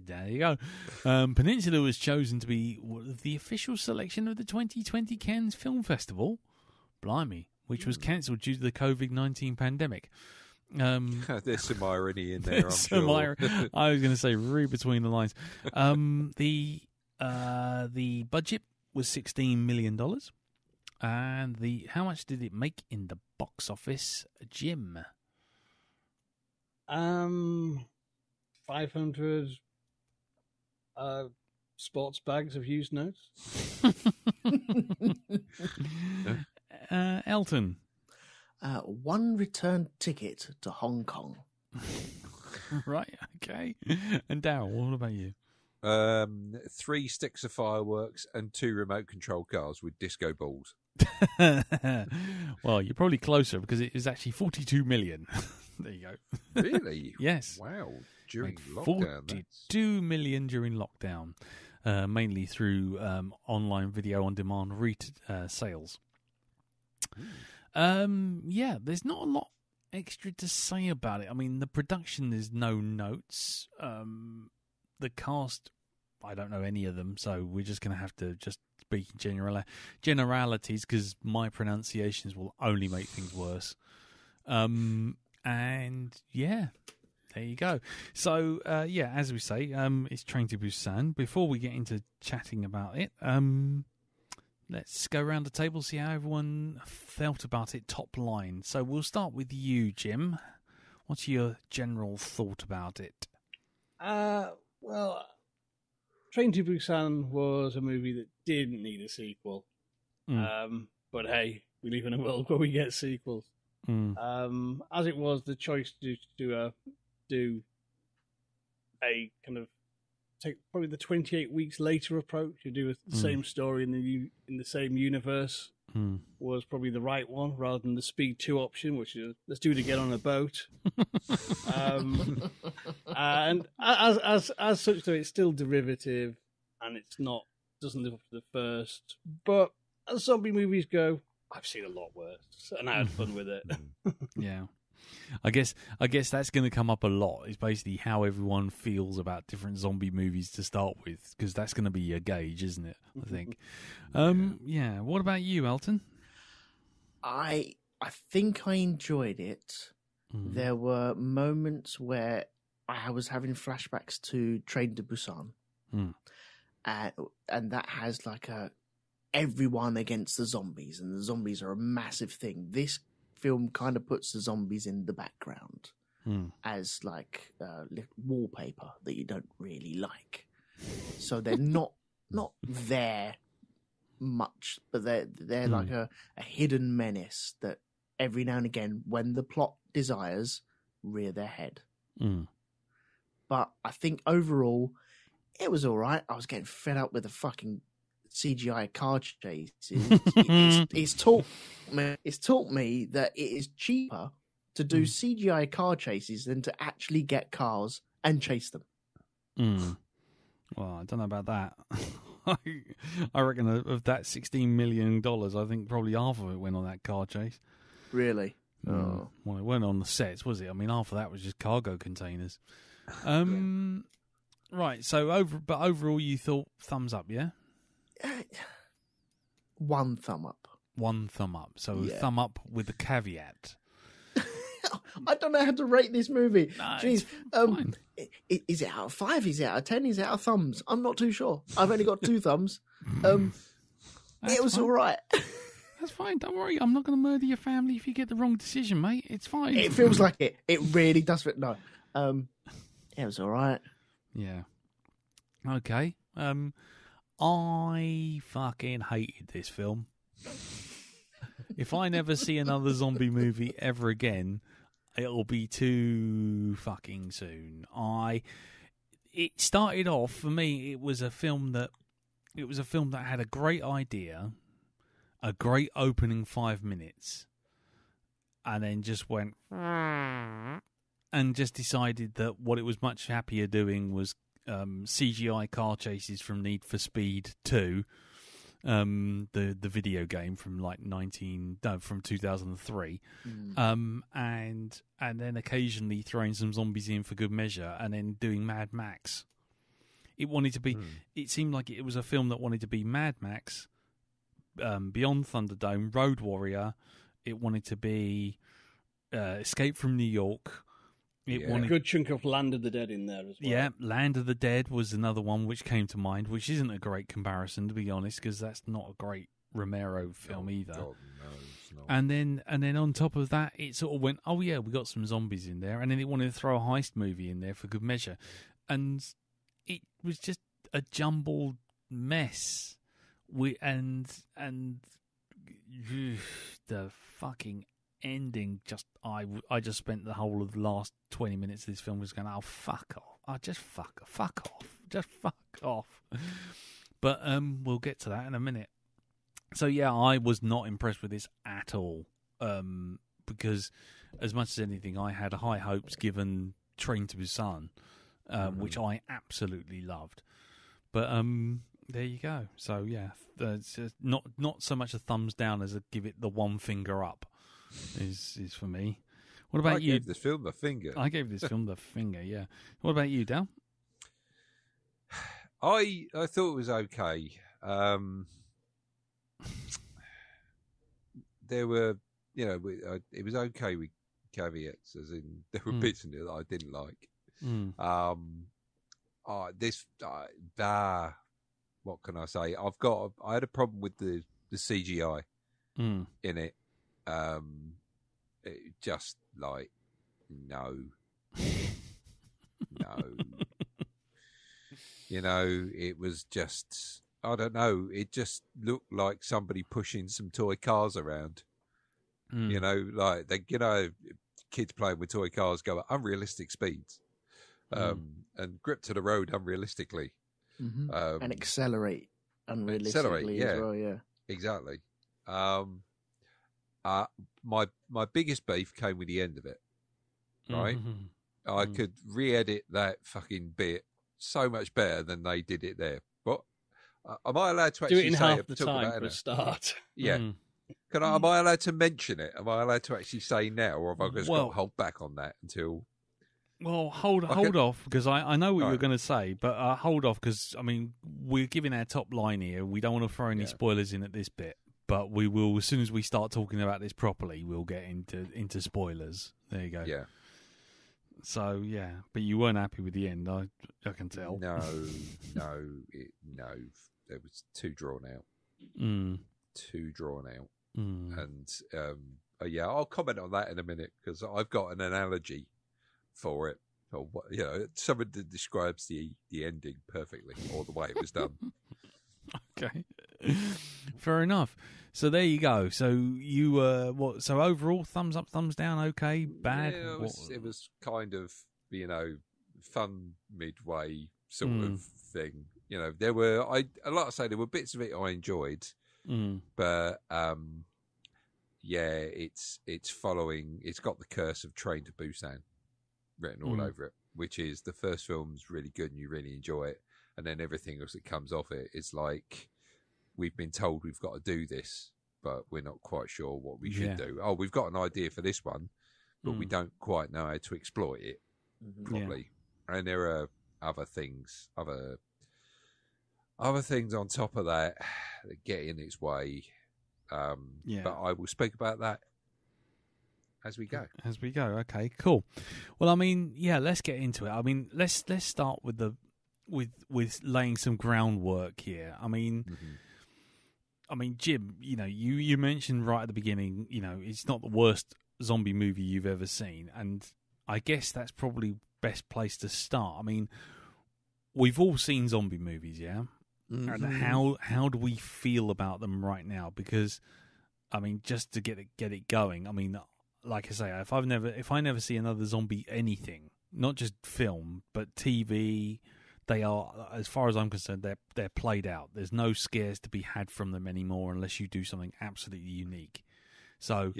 There you go. Peninsula was chosen to be the official selection of the 2020 Cannes Film Festival. Blimey, which was cancelled due to the COVID-19 pandemic. There's some irony in there, I'm sure. I was going to say, read between the lines. The budget was $16 million, and how much did it make in the box office, Jim? 500 sports bags of used notes. Elton. One return ticket to Hong Kong. Right, okay. And Darren, what about you? 3 sticks of fireworks and 2 remote control cars with disco balls. Well, you're probably closer because it was actually 42 million. There you go. Really? Yes. Wow. During Made lockdown. 42 million during lockdown, mainly through online video on demand sales. Yeah, there's not a lot extra to say about it. I mean, the production, there's no notes. The cast, I don't know any of them, so we're just going to have to just speak in generalities because my pronunciations will only make things worse. And yeah, there you go. So yeah, as we say, it's Train to Busan. Before we get into chatting about it, let's go around the table, see how everyone felt about it top line. So we'll start with you, Jim. What's your general thought about it? Well, Train to Busan was a movie that didn't need a sequel. But hey, we live in a world where we get sequels. As it was, the choice to do a kind of take probably the 28 weeks later approach, you do the same story in the same universe, was probably the right one rather than the Speed 2 option, which is let's do it again on a boat. And as such, though, it's still derivative and doesn't live up to the first. But as zombie movies go, I've seen a lot worse, and I had fun with it. Yeah, I guess that's going to come up a lot. Is basically how everyone feels about different zombie movies to start with, because that's going to be your gauge, isn't it? I think. Yeah. What about you, Elton? I think I enjoyed it. There were moments where I was having flashbacks to Train to Busan, and that has like everyone against the zombies, and the zombies are a massive thing. This film kind of puts the zombies in the background as like wallpaper that you don't really like. So they're not there much, but they're like a hidden menace that every now and again, when the plot desires, rear their head. But I think overall, it was all right. I was getting fed up with the fucking CGI car chases. It's taught me that it is cheaper to do CGI car chases than to actually get cars and chase them. Well, I don't know about that. I reckon of that $16 million, I think probably half of it went on that car chase. Really? Oh. Well, it weren't on the sets, was it? I mean, half of that was just cargo containers. Right. So overall, you thought thumbs up, yeah? One thumb up. One thumb up. So thumb up with the caveat. I don't know how to rate this movie. No, Jeez, is it out of 5? Is it out of 10? Is it out of thumbs? I'm not too sure. I've only got 2 thumbs. It was all right. That's fine. Don't worry. I'm not going to murder your family if you get the wrong decision, mate. It's fine. It feels like it. It really does. No. It was all right. Yeah. Okay. I fucking hated this film. If I never see another zombie movie ever again, it'll be too fucking soon. It started off, for me, it was a film that had a great idea, a great opening 5 minutes, and then just went and just decided that what it was much happier doing was CGI car chases from Need for Speed 2, the video game from like from 2003, and then occasionally throwing some zombies in for good measure, and then doing Mad Max. It wanted to be. It seemed like it was a film that wanted to be Mad Max, Beyond Thunderdome, Road Warrior. It wanted to be Escape from New York. It wanted a good chunk of Land of the Dead in there as well. Yeah, Land of the Dead was another one which came to mind, which isn't a great comparison, to be honest, because that's not a great Romero film either. God, no, it's not. And then on top of that, it sort of went, oh yeah, we got some zombies in there, and then it wanted to throw a heist movie in there for good measure, and it was just a jumbled mess. And the fucking ending, I just spent the whole of the last 20 minutes of this film just going, oh fuck off, fuck off. But we'll get to that in a minute. So yeah, I was not impressed with this at all, because as much as anything, I had high hopes given Train to Busan, which I absolutely loved. But there you go. So yeah, it's not so much a thumbs down as a give it the one finger up. Is for me. What about you? I gave this film the finger. I gave this film the finger, yeah. What about you, Dal? I thought it was okay. There were, it was okay with caveats, as in there were bits in it that I didn't like. What can I say? I had a problem with the CGI in it. It just like no. It was just, I don't know. It just looked like somebody pushing some toy cars around. Like kids playing with toy cars go at unrealistic speeds, and grip to the road unrealistically, and accelerate unrealistically as well. Yeah, exactly. My biggest beef came with the end of it. Right, I could re-edit that fucking bit so much better than they did it there. But am I allowed to actually do it in say half the time for a start? Yeah. Am I allowed to mention it? Am I allowed to actually say now, or have I just got to hold back on that until? Well, hold off, because I know what you're going to say, but hold off, because I mean we're giving our top line here. We don't want to throw any spoilers in at this bit, but we will, as soon as we start talking about this properly, we'll get into spoilers. There you go. Yeah. So yeah, but you weren't happy with the end. I can tell. No, it was too drawn out. Too drawn out. And I'll comment on that in a minute, because I've got an analogy for it. Or someone that describes the ending perfectly, or the way it was done. Okay, fair enough. So there you go. So you So overall, thumbs up, thumbs down. Okay, bad. Yeah, it was kind of fun midway sort of thing. There were like I say, there were bits of it I enjoyed, but it's following. It's got the curse of Train to Busan written all over it, which is the first film's really good and you really enjoy it, and then everything else that comes off it is like, we've been told we've got to do this, but we're not quite sure what we should do. Oh, we've got an idea for this one, but we don't quite know how to exploit it properly. Yeah. And there are other things on top of that get in its way. But I will speak about that as we go. Okay, cool. Well, I mean, let's get into it. I mean, let's start with with laying some groundwork here. I mean, Jim, you mentioned right at the beginning, it's not the worst zombie movie you've ever seen, and I guess that's probably best place to start. I mean, we've all seen zombie movies, yeah? And how do we feel about them right now? Because, I mean, just to get it going, I mean, like I say, if I never see another zombie anything, not just film, but TV, they are, as far as I'm concerned, they're played out. There's no scares to be had from them anymore unless you do something absolutely unique. So,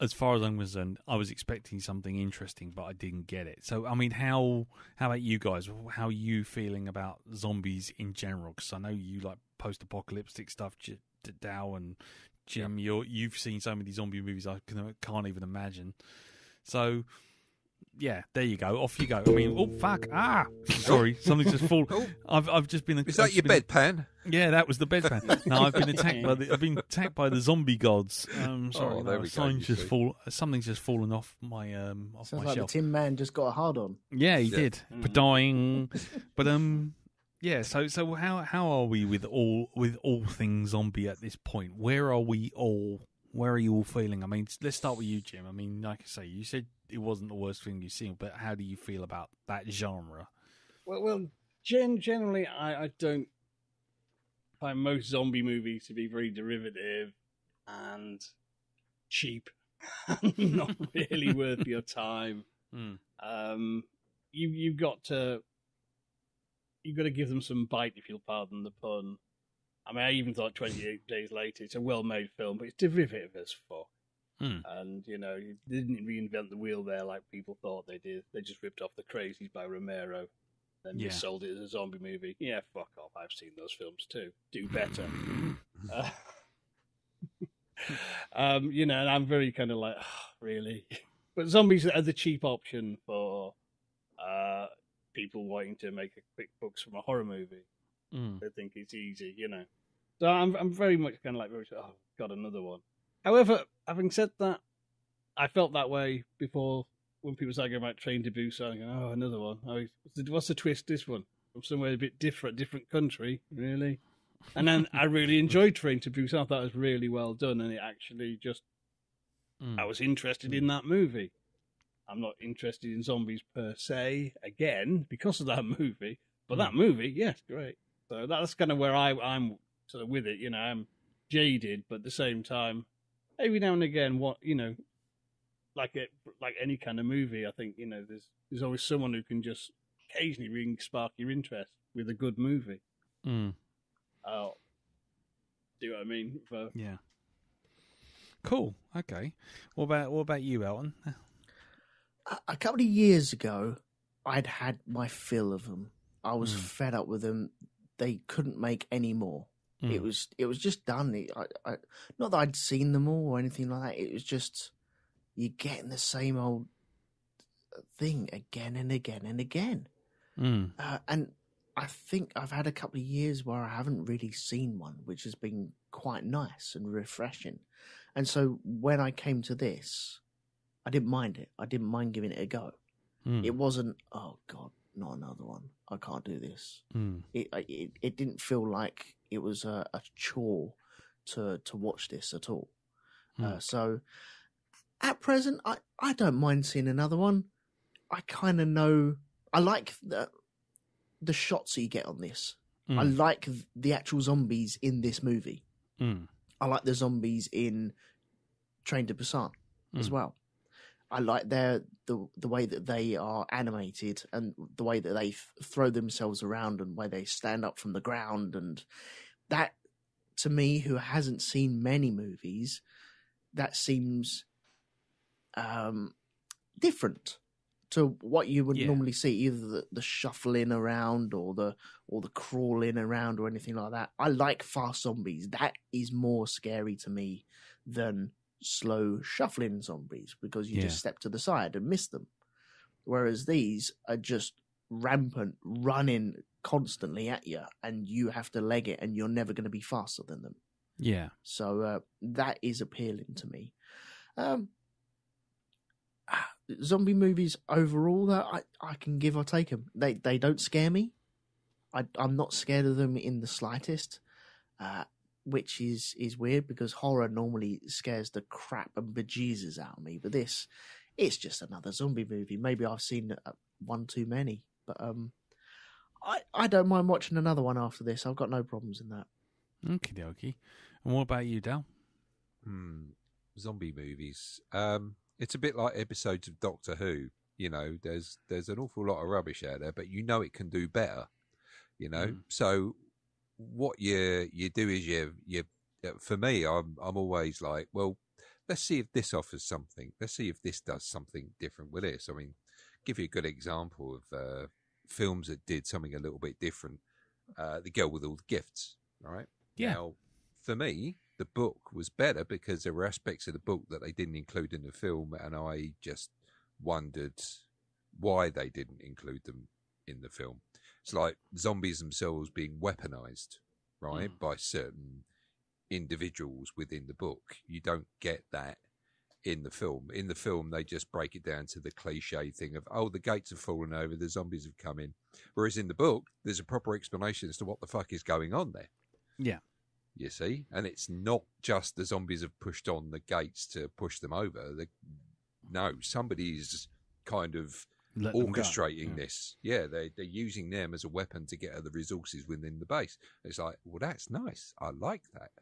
as far as I'm concerned, I was expecting something interesting, but I didn't get it. So, I mean, how about you guys? How are you feeling about zombies in general? Because I know you like post-apocalyptic stuff, Dow and Jim. You've seen so many zombie movies I can't even imagine. So, yeah, there you go. Off you go. I mean, oh fuck! Sorry, something's just fallen. I've just been. Is that your bedpan? Yeah, that was the bedpan. No, I've been attacked by the zombie gods. Sorry, there we go. Something's just fallen off my Sounds my like shelf. the Tin Man just got a hard on. Yeah, he did. Dying, but yeah. So how are we with all things zombie at this point? Where are we all? Where are you all feeling? I mean, let's start with you, Jim. I mean, like I say, you said it wasn't the worst thing you've seen, but how do you feel about that genre? Well, generally, I don't find most zombie movies to be very derivative and cheap, not really worth your time. You've got to give them some bite, if you'll pardon the pun. I mean, I even thought 28 Days Later, it's a well-made film, but it's derivative as fuck. And, you didn't reinvent the wheel there like people thought they did. They just ripped off The Crazies by Romero and just sold it as a zombie movie. Yeah, fuck off. I've seen those films too. Do better. And I'm very kind of like, really? But zombies are the cheap option for people wanting to make a quick bucks from a horror movie. They think it's easy, So I'm very much kind of like, oh, God, another one. However, having said that, I felt that way before when people started going about Train to Busan. Oh, another one. Oh, what's the twist? This one from somewhere a bit different country, really. And then I really enjoyed Train to Busan. I thought it was really well done, and it actually just I was interested in that movie. I'm not interested in zombies per se again because of that movie, but that movie, yes, great. So that's kind of where I'm sort of with it. I'm jaded, but at the same time, every now and again, like any kind of movie, I think there's always someone who can just occasionally really spark your interest with a good movie. Oh, do what I mean? But... Yeah. Cool. Okay. What about you, Elton? A couple of years ago, I'd had my fill of them. I was fed up with them. They couldn't make any more. It was just done. I not that I'd seen them all or anything like that. It was just you're getting the same old thing again and again and again. And I think I've had a couple of years where I haven't really seen one, which has been quite nice and refreshing. And so when I came to this, I didn't mind it. I didn't mind giving it a go. It wasn't, oh God, not another one. I can't do this. It didn't feel like it was a chore to watch this at all. So at present, I don't mind seeing another one. I kind of know. I like the shots that you get on this. I like the actual zombies in this movie. I like the zombies in Train to Busan as well. I like the way that they are animated and the way that they throw themselves around and way they stand up from the ground. And that, to me, who hasn't seen many movies, that seems different to what you would normally see, either the shuffling around or the crawling around or anything like that. I like fast zombies. That is more scary to me than slow shuffling zombies, because you just step to the side and miss them. Whereas these are just rampant, running constantly at you, and you have to leg it, and you're never going to be faster than them. Yeah. So that is appealing to me. Zombie movies overall, that I can give or take them. They don't scare me. I'm not scared of them in the slightest, which is weird because horror normally scares the crap and bejesus out of me. But this, it's just another zombie movie. Maybe I've seen one too many, but I don't mind watching another one after this. I've got no problems in that. Okie dokie. And what about you, Dal? Zombie movies. It's a bit like episodes of Doctor Who. There's an awful lot of rubbish out there, but it can do better. So what you do is you for me, I'm always like, well, let's see if this offers something. Let's see if this does something different with this. I mean, give you a good example of films that did something a little bit different. The Girl with All the Gifts, all right? Yeah. Now, for me, the book was better because there were aspects of the book that they didn't include in the film, and I just wondered why they didn't include them in the film. It's like zombies themselves being weaponized, right, by certain individuals within the book. You don't get that in the film. In the film, they just break it down to the cliche thing of, oh, the gates have fallen over, the zombies have come in. Whereas in the book, there's a proper explanation as to what the fuck is going on there. Yeah. You see? And it's not just the zombies have pushed on the gates to push them over. No, somebody's kind of orchestrating this. Yeah, they're using them as a weapon to get at the resources within the base. It's like, well, that's nice. I like that.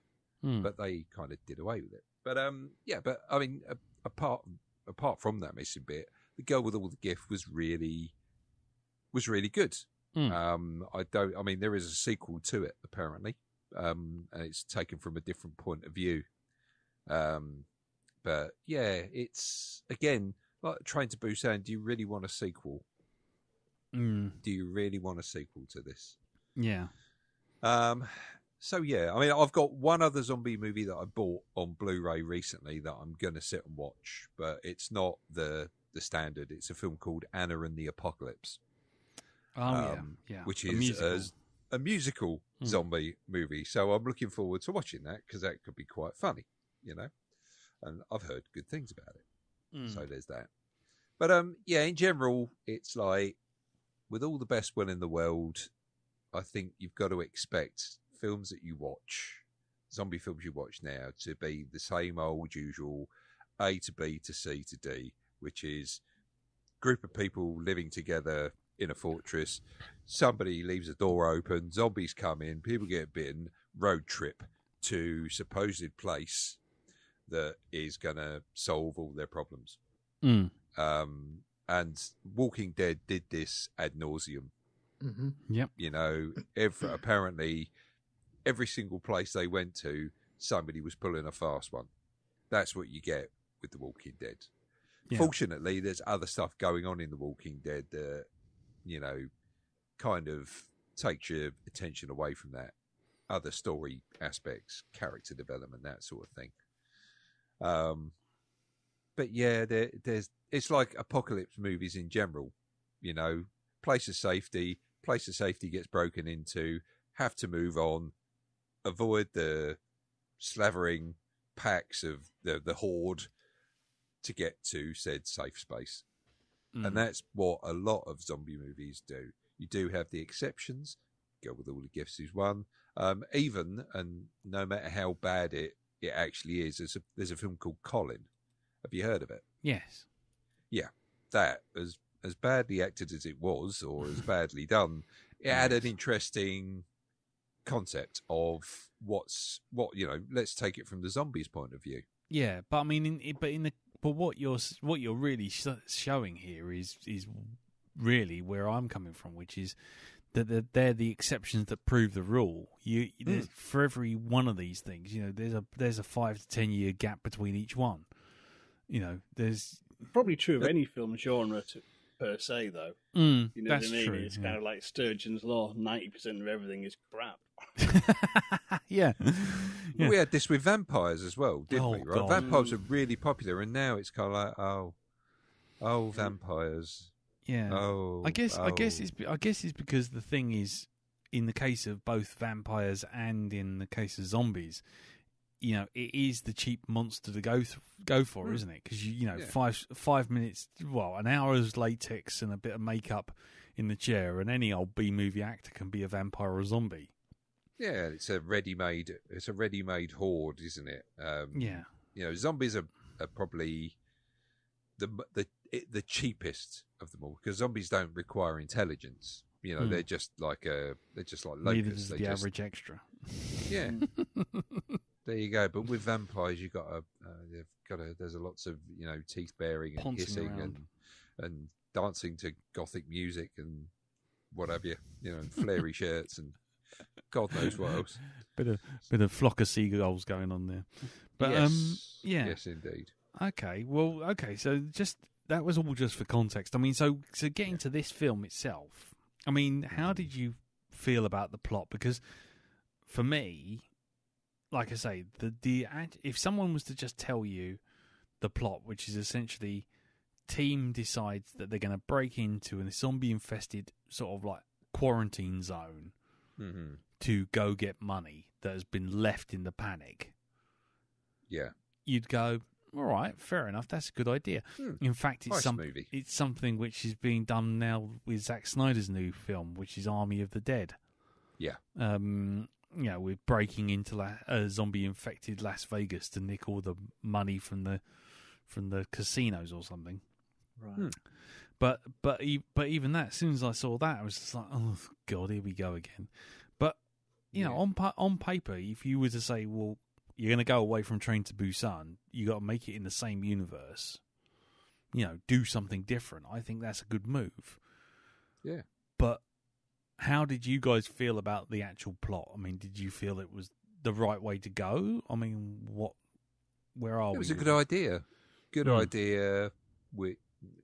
But they kind of did away with it. But but I mean, apart from that missing bit, The Girl with All the Gift was really good. I mean, there is a sequel to it apparently, and it's taken from a different point of view. But yeah, it's again like Train to Busan. Do you really want a sequel? Do you really want a sequel to this? Yeah. So yeah, I mean, I've got one other zombie movie that I bought on Blu-ray recently that I'm going to sit and watch, but it's not the standard. It's a film called Anna and the Apocalypse. Oh yeah, which is a musical zombie movie. So I'm looking forward to watching that because that could be quite funny, you know. And I've heard good things about it. So there's that. But yeah, in general, it's like with all the best will in the world, I think you've got to expect films that you watch, zombie films you watch now, to be the same old usual A to B to C to D, which is group of people living together in a fortress. Somebody leaves a door open, zombies come in, people get bitten, road trip to supposed place that is going to solve all their problems. And Walking Dead did this ad nauseum. Yep. You know, apparently every single place they went to, somebody was pulling a fast one. That's what you get with The Walking Dead. Yeah. Fortunately, there's other stuff going on in The Walking Dead that, you know, kind of takes your attention away from that. Other story aspects, character development, that sort of thing. But yeah, it's like apocalypse movies in general. You know, place of safety gets broken into, have to move on, avoid the slavering packs of the horde to get to said safe space. And that's what a lot of zombie movies do. You do have the exceptions. Go with All the Gifts is one. Even, and no matter how bad it actually is, there's a film called Colin. Have you heard of it? Yes. Yeah. That, as badly acted as it was, or as badly done, it had an interesting concept of what, you know, let's take it from the zombies' point of view. Yeah, but I mean, but what you're really showing here is really where I'm coming from, which is that they're the exceptions that prove the rule. For every one of these things, you know, there's a 5 to 10 year gap between each one. You know, there's probably true of any film genre per se, though. You know that's what I mean? True, it's kind of like Sturgeon's law: 90% of everything is crap. Yeah. We had this with vampires as well, didn't we? Right? God. Vampires are really popular, and now it's kind of like, oh, vampires. Yeah. Oh, I guess it's because the thing is, in the case of both vampires and in the case of zombies, you know, it is the cheap monster to go for, isn't it? Because you know, 5 minutes, an hour's latex and a bit of makeup in the chair, and any old B-movie actor can be a vampire or a zombie. Yeah, it's a ready-made horde, isn't it? Yeah. You know, zombies are probably the cheapest of them all, because zombies don't require intelligence. You know, they're just like locusts. Neither does the average extra. Yeah. There you go. But with vampires, there's lots of, you know, teeth baring and Pouncing hissing around. and dancing to gothic music and what have you, you know, flary shirts and God knows what else. Bit of flock of seagulls going on there. But Yes. yeah. Yes, indeed. Okay. Well, okay. So just that was all just for context. I mean, so getting to this film itself. I mean, how did you feel about the plot? Because for me, like I say, if someone was to just tell you the plot, which is essentially team decides that they're going to break into a zombie-infested sort of like quarantine zone to go get money that has been left in the panic. Yeah. You'd go, all right, fair enough. That's a good idea. In fact, Nice movie. it's something which is being done now with Zack Snyder's new film, which is Army of the Dead. Yeah. We're breaking into a zombie-infected Las Vegas to nick all the money from the casinos or something. Right. But even that, as soon as I saw that, I was just like, oh God, here we go again. But you know, on paper, if you were to say, well, you're going to go away from Train to Busan, you got to make it in the same universe. You know, do something different. I think that's a good move. Yeah. But how did you guys feel about the actual plot? I mean, did you feel it was the right way to go? I mean, where are we? It was a good idea. Good idea.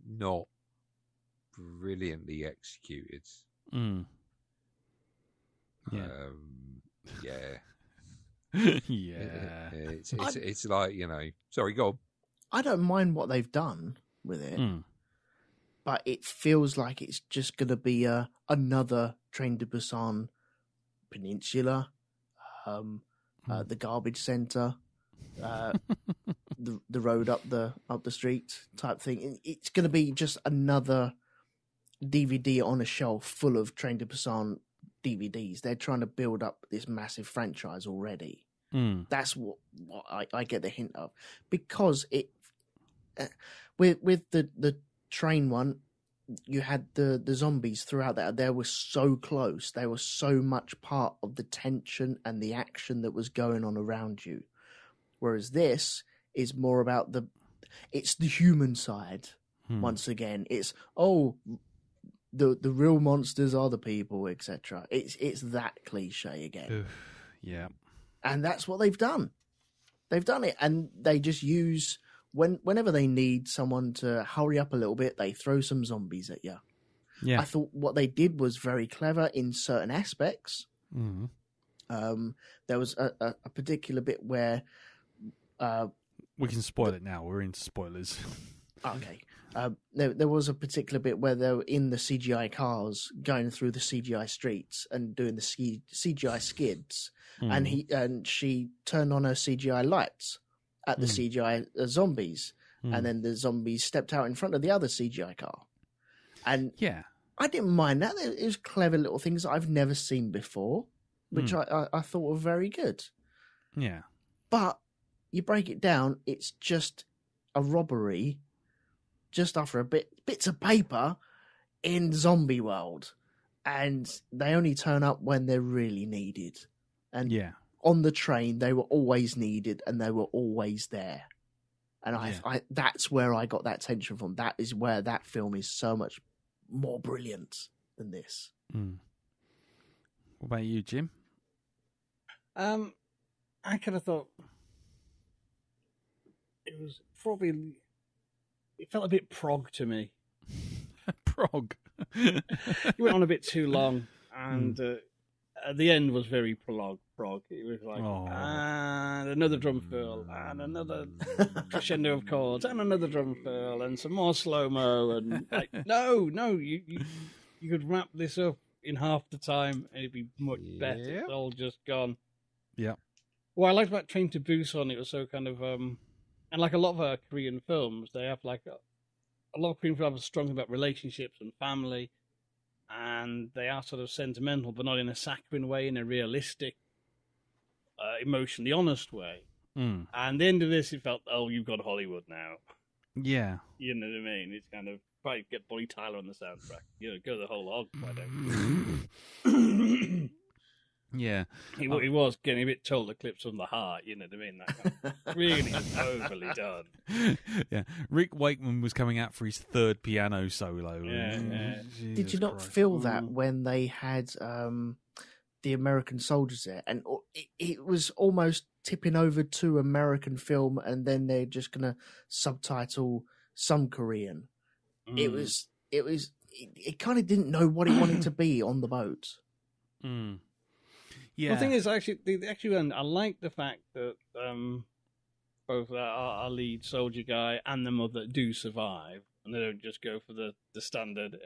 Not brilliantly executed. Yeah. Yeah. Yeah. It's like, you know. Sorry, go on. I don't mind what they've done with it, but it feels like it's just going to be another Train to Busan, Peninsula, the garbage centre, the road up the street type thing. It's going to be just another DVD on a shelf full of Train to Busan DVDs. They're trying to build up this massive franchise already. That's what I get the hint of, because it with the train one, you had the zombies throughout that. They were so close. They were so much part of the tension and the action that was going on around you. Whereas this is more about it's the human side. Once again, it's the real monsters are the people, etc. It's that cliche again. Yeah. And that's what they've done. They've done it, and they just use whenever they need someone to hurry up a little bit, they throw some zombies at you. Yeah. I thought what they did was very clever in certain aspects. There was a particular bit where we can spoil it now. We're into spoilers. Okay. There was a particular bit where they were in the CGI cars going through the CGI streets and doing the CGI skids, and she turned on her CGI lights at the CGI zombies, and then the zombies stepped out in front of the other CGI car. And yeah, I didn't mind that. It was clever little things that I've never seen before, which I thought were very good. Yeah. But you break it down, it's just a robbery just after bits of paper in zombie world, and they only turn up when they're really needed. And on the train, they were always needed, and they were always there. And I that's where I got that tension from. That is where that film is so much more brilliant than this. What about you, Jim? I kind of thought it was probably. It felt a bit prog to me. Prog. It went on a bit too long, and at the end was very prog. It was like, and another drum fill, and another crescendo of chords, and another drum fill, and some more slow-mo, and like, no, you could wrap this up in half the time, and it'd be much better. It's all just gone. Yeah. What I liked about Train to Busan, it was so kind of, and like a lot of Korean films, they have like a lot of Korean films are strong about relationships and family, and they are sort of sentimental, but not in a saccharine way, in a realistic, emotionally honest way. And at the end of this, it felt, you've got Hollywood now. Yeah. You know what I mean? It's kind of, probably get Bonnie Tyler on the soundtrack. You know, go the whole hog, why don't Yeah. He was getting a bit told the clips from the heart, you know what I mean? That kind of really overly done. Yeah. Rick Wakeman was coming out for his third piano solo. Yeah. Did you not feel that when they had the American soldiers there, and it was almost tipping over to American film, and then they're just gonna subtitle some Korean. It kind of didn't know what it wanted to be on the boat. Yeah. Well, the thing is, actually, I like the fact that both our lead soldier guy and the mother do survive, and they don't just go for the standard.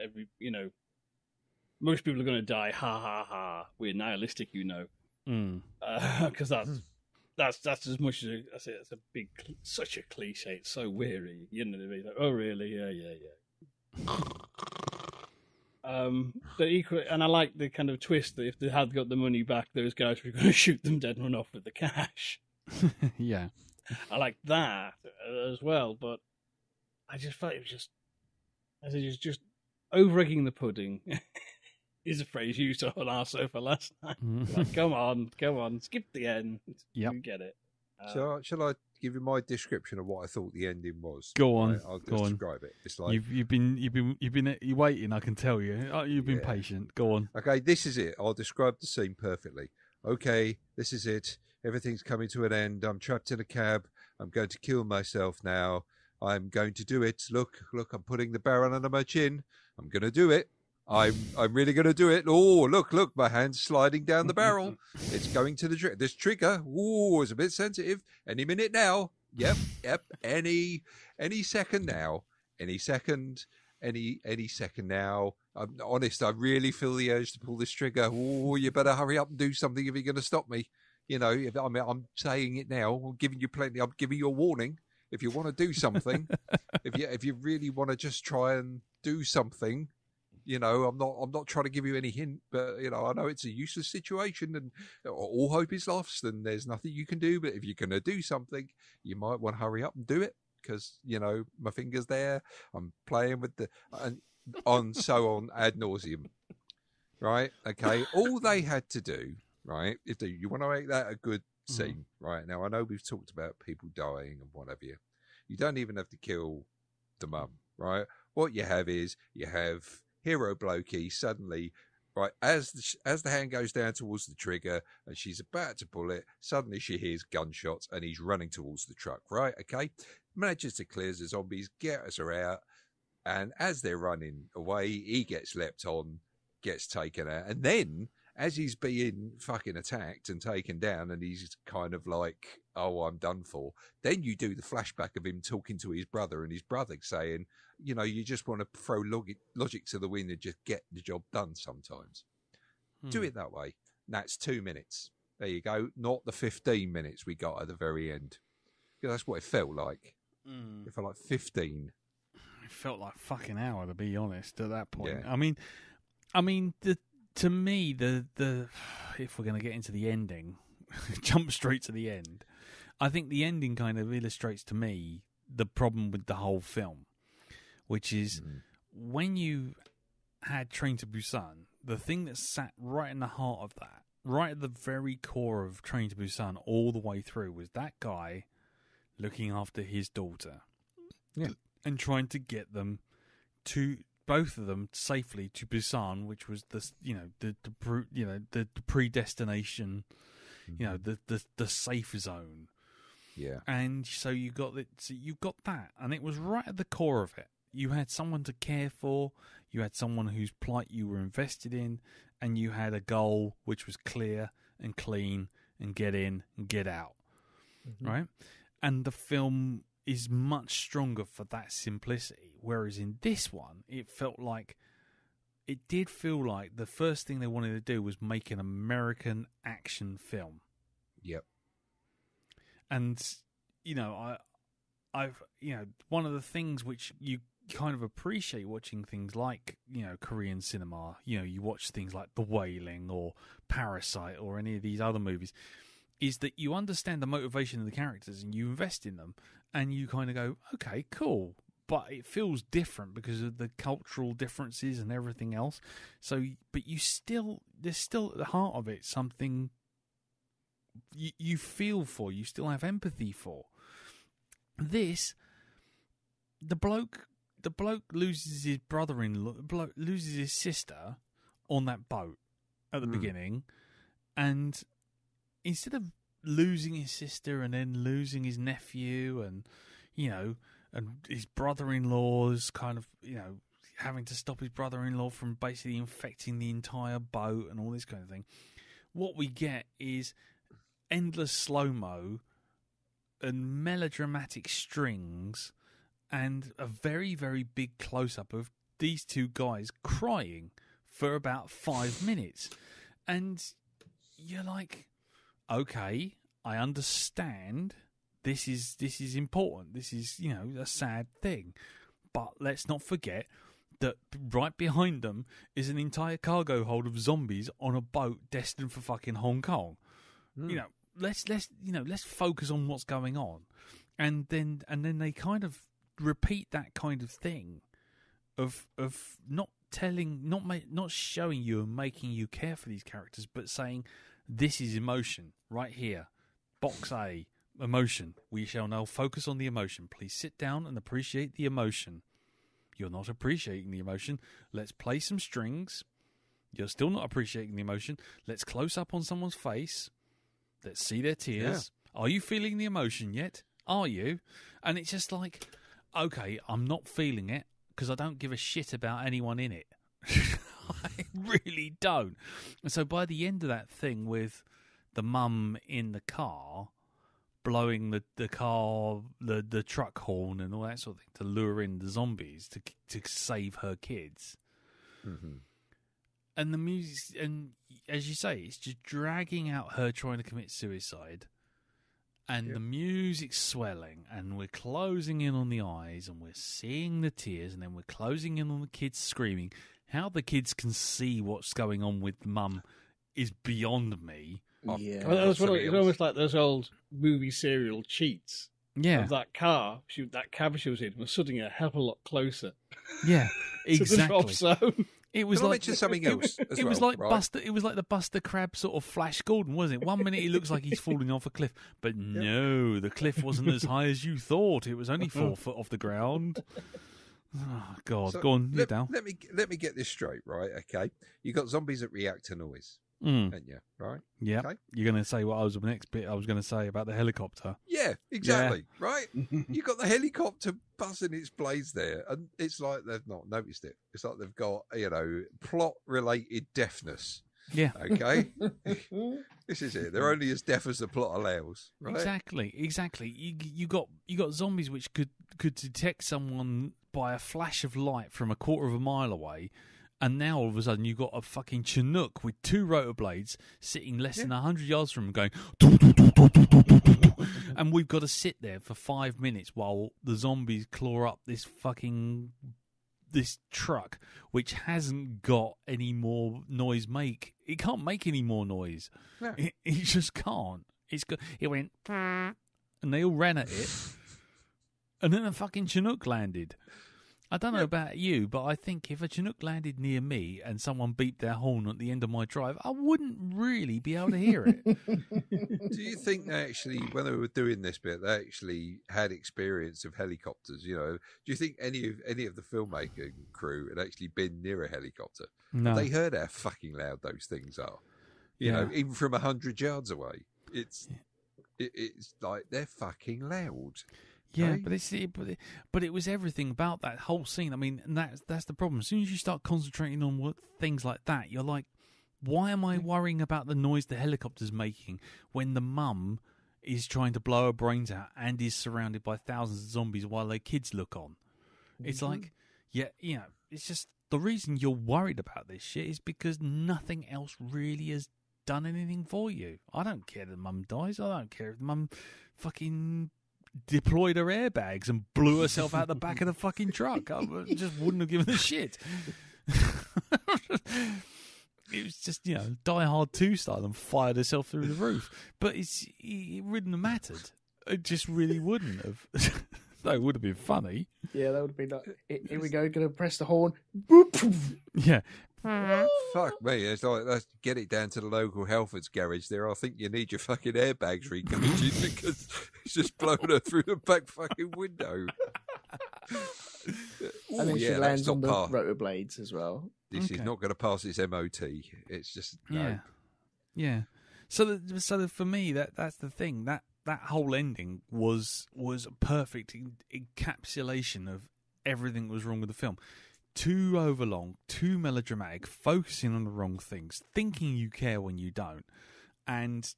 Most people are going to die. Ha ha ha! We're nihilistic, because that's as much as I say. It's such a cliche. It's so weary. You know what I mean? Like, oh, really? Yeah. But equally, and I like the kind of twist that if they had got the money back, those guys were going to shoot them dead and run off with the cash. Yeah, I like that as well. But I just felt it was just over-egging the pudding. Is a phrase used on our sofa last night. Like, come on, skip the end. Yep. You get it. Shall I give you my description of what I thought the ending was? Go on. Right, I'll describe it. It's like you've been waiting. I can tell you. You've been patient. Go on. Okay, this is it. I'll describe the scene perfectly. Okay, this is it. Everything's coming to an end. I'm trapped in a cab. I'm going to kill myself now. I'm going to do it. Look, I'm putting the barrel under my chin. I'm going to do it. I'm really going to do it. Oh, look, my hand's sliding down the barrel. It's going to this trigger. Oh, it's a bit sensitive. Any minute now. Yep. Any second now. Any second now. I'm honest. I really feel the urge to pull this trigger. Oh, you better hurry up and do something if you're going to stop me. I'm saying it now. I'm giving you plenty. I'm giving you a warning. If you want to do something, if you really want to just try and do something. I'm not trying to give you any hint, but I know it's a useless situation and all hope is lost and there's nothing you can do. But if you're going to do something, you might want to hurry up and do it because my finger's there. I'm playing with and so on ad nauseum. Right? Okay. All they had to do, right? If you want to make that a good scene, right? Now I know we've talked about people dying and what have you. You don't even have to kill the mum, right? What you have is hero blokey suddenly, right, as the hand goes down towards the trigger and she's about to pull it, suddenly she hears gunshots and he's running towards the truck, right? Okay, manages to clear the zombies, gets her out, and as they're running away, he gets leapt on, gets taken out, and then as he's being fucking attacked and taken down and he's kind of like, oh, I'm done for, then you do the flashback of him talking to his brother and his brother saying, you just want to throw logic to the wind and just get the job done sometimes. Do it that way. That's 2 minutes. There you go. Not the 15 minutes we got at the very end. Because that's what it felt like. It felt like 15. It felt like fucking hour, to be honest, at that point. Yeah. I mean, to me, the if we're going to get into the ending, jump straight to the end, I think the ending kind of illustrates to me the problem with the whole film, which is when you had Train to Busan, the thing that sat right in the heart of that, right at the very core of Train to Busan all the way through, was that guy looking after his daughter and trying to get them both of them safely to Busan, which was the predestination, the safe zone. Yeah. And so you got that, and it was right at the core of it. You had someone to care for, you had someone whose plight you were invested in, and you had a goal which was clear and clean and get in and get out. Right? And the film is much stronger for that simplicity. Whereas in this one, it did feel like the first thing they wanted to do was make an American action film. Yep. And, I've one of the things which you kind of appreciate watching things like, Korean cinema, you watch things like The Wailing or Parasite or any of these other movies, is that you understand the motivation of the characters and you invest in them and you kind of go, okay, cool. But it feels different because of the cultural differences and everything else. So, but there's still at the heart of it something you feel for, you still have empathy for. This, the bloke loses his brother-in-law, loses his sister on that boat at the beginning, And instead of losing his sister and then losing his nephew and, and his brother-in-law's kind of, having to stop his brother-in-law from basically infecting the entire boat and all this kind of thing, what we get is endless slow-mo and melodramatic strings and a very, very big close-up of these two guys crying for about 5 minutes. And you're like, okay, I understand this is important. This is, a sad thing. But let's not forget that right behind them is an entire cargo hold of zombies on a boat destined for fucking Hong Kong. Let's focus on what's going on. And then they kind of repeat that kind of thing of not showing you and making you care for these characters, but saying this is emotion right here. Box A, emotion. We shall now focus on the emotion. Please sit down and appreciate the emotion. You're not appreciating the emotion. Let's play some strings. You're still not appreciating the emotion. Let's close up on someone's face. Let's see their tears. Yeah. Are you feeling the emotion yet? Are you? And it's just like, okay, I'm not feeling it because I don't give a shit about anyone in it. I really don't. And so by the end of that thing with the mum in the car blowing the car, the truck horn and all that sort of thing to lure in the zombies to save her kids. Mm-hmm. And the music, and as you say, it's just dragging out her trying to commit suicide. And the music's swelling, and we're closing in on the eyes, and we're seeing the tears, and then we're closing in on the kids screaming. How the kids can see what's going on with Mum is beyond me. Yeah, it's almost like those old movie serial cheats. Yeah, of that car, that cab she was in was sitting a hell of a lot closer. Yeah, exactly. To the drop zone. It was Can I mention something else? It was like Buster. It was like the Buster Crab sort of Flash Gordon, wasn't it? 1 minute he looks like he's falling off a cliff, but no, the cliff wasn't as high as you thought. It was only 4 foot off the ground. Oh God, so go on, down. Let me get this straight, right? Okay, you got zombies that react to noise, haven't you? Right? Yeah. Okay. You're going to say what I was the next bit I was going to say about the helicopter. Yeah, exactly. Yeah. Right. You got the helicopter buzzing its blades there, and it's like they've not noticed it. It's like they've got plot-related deafness. Yeah. Okay. This is it. They're only as deaf as the plot allows. Right? Exactly. You got zombies which could detect someone by a flash of light from a quarter of a mile away, and now all of a sudden you've got a fucking Chinook with 2 rotor blades sitting less than 100 yards from them going, and we've got to sit there for 5 minutes while the zombies claw up this truck, which hasn't got any more noise It can't make any more noise. No. It just can't. It went, and they all ran at it, and then a fucking Chinook landed. I don't know about you, but I think if a Chinook landed near me and someone beeped their horn at the end of my drive, I wouldn't really be able to hear it. Do you think they actually, when they were doing this bit, they actually had experience of helicopters? Do you think any of the filmmaking crew had actually been near a helicopter? No. They heard how fucking loud those things are. You know, even from 100 yards away. It's like they're fucking loud. Yeah, right? but it was everything about that whole scene. I mean, and that's the problem. As soon as you start concentrating on things like that, you're like, why am I worrying about the noise the helicopter's making when the mum is trying to blow her brains out and is surrounded by thousands of zombies while their kids look on? It's like, it's just the reason you're worried about this shit is because nothing else really has done anything for you. I don't care if the mum dies. I don't care if the mum fucking deployed her airbags and blew herself out the back of the fucking truck. I just wouldn't have given a shit. It was just, Die Hard 2 style and fired herself through the roof. But it wouldn't have mattered. It just really wouldn't have. That would have been funny. Yeah, that would have been like, here we go, going to press the horn. Boop. Yeah. Fuck me, it's like, let's get it down to the local Halfords garage there. I think you need your fucking airbags recommissioned because it's just blown her through the back fucking window. And then she lands on the rotor blades as well. This is not going to pass its MOT. It's just, no. Yeah. So for me, that's the thing. That whole ending was a perfect encapsulation of everything that was wrong with the film. Too overlong, too melodramatic, focusing on the wrong things, thinking you care when you don't, and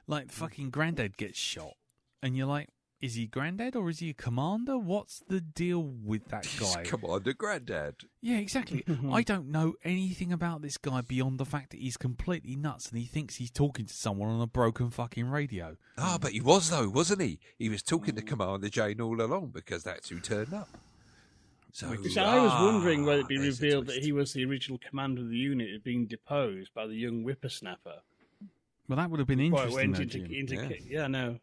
like fucking Grandad gets shot, and you're like, is he Grandad or is he a commander? What's the deal with that guy? He's Commander Grandad. Yeah, exactly. I don't know anything about this guy beyond the fact that he's completely nuts and he thinks he's talking to someone on a broken fucking radio. Ah, but he was though, wasn't he? He was talking to Commander Jane all along because that's who turned up. So I was wondering whether it'd be there's a revealed that twist. he was the original commander of the unit had been deposed by the young whippersnapper. Well, that would have been Before it interesting. went though, Jim. yeah, no.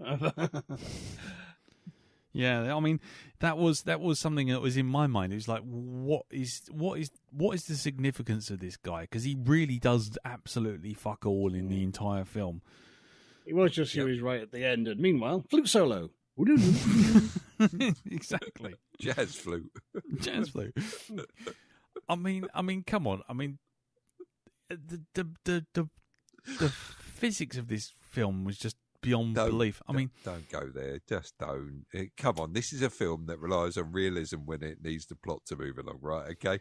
Yeah, I mean that was something that was in my mind. It was like, what is the significance of this guy? Because he really does absolutely fuck all in the entire film. It was just he was right at the end, and meanwhile, flute solo. Exactly, Jazz flute. jazz flute. I mean, come on. I mean, the physics of this film was just beyond belief. I mean, don't go there. Just don't. Come on, this is a film that relies on realism when it needs the plot to move along, right? Okay.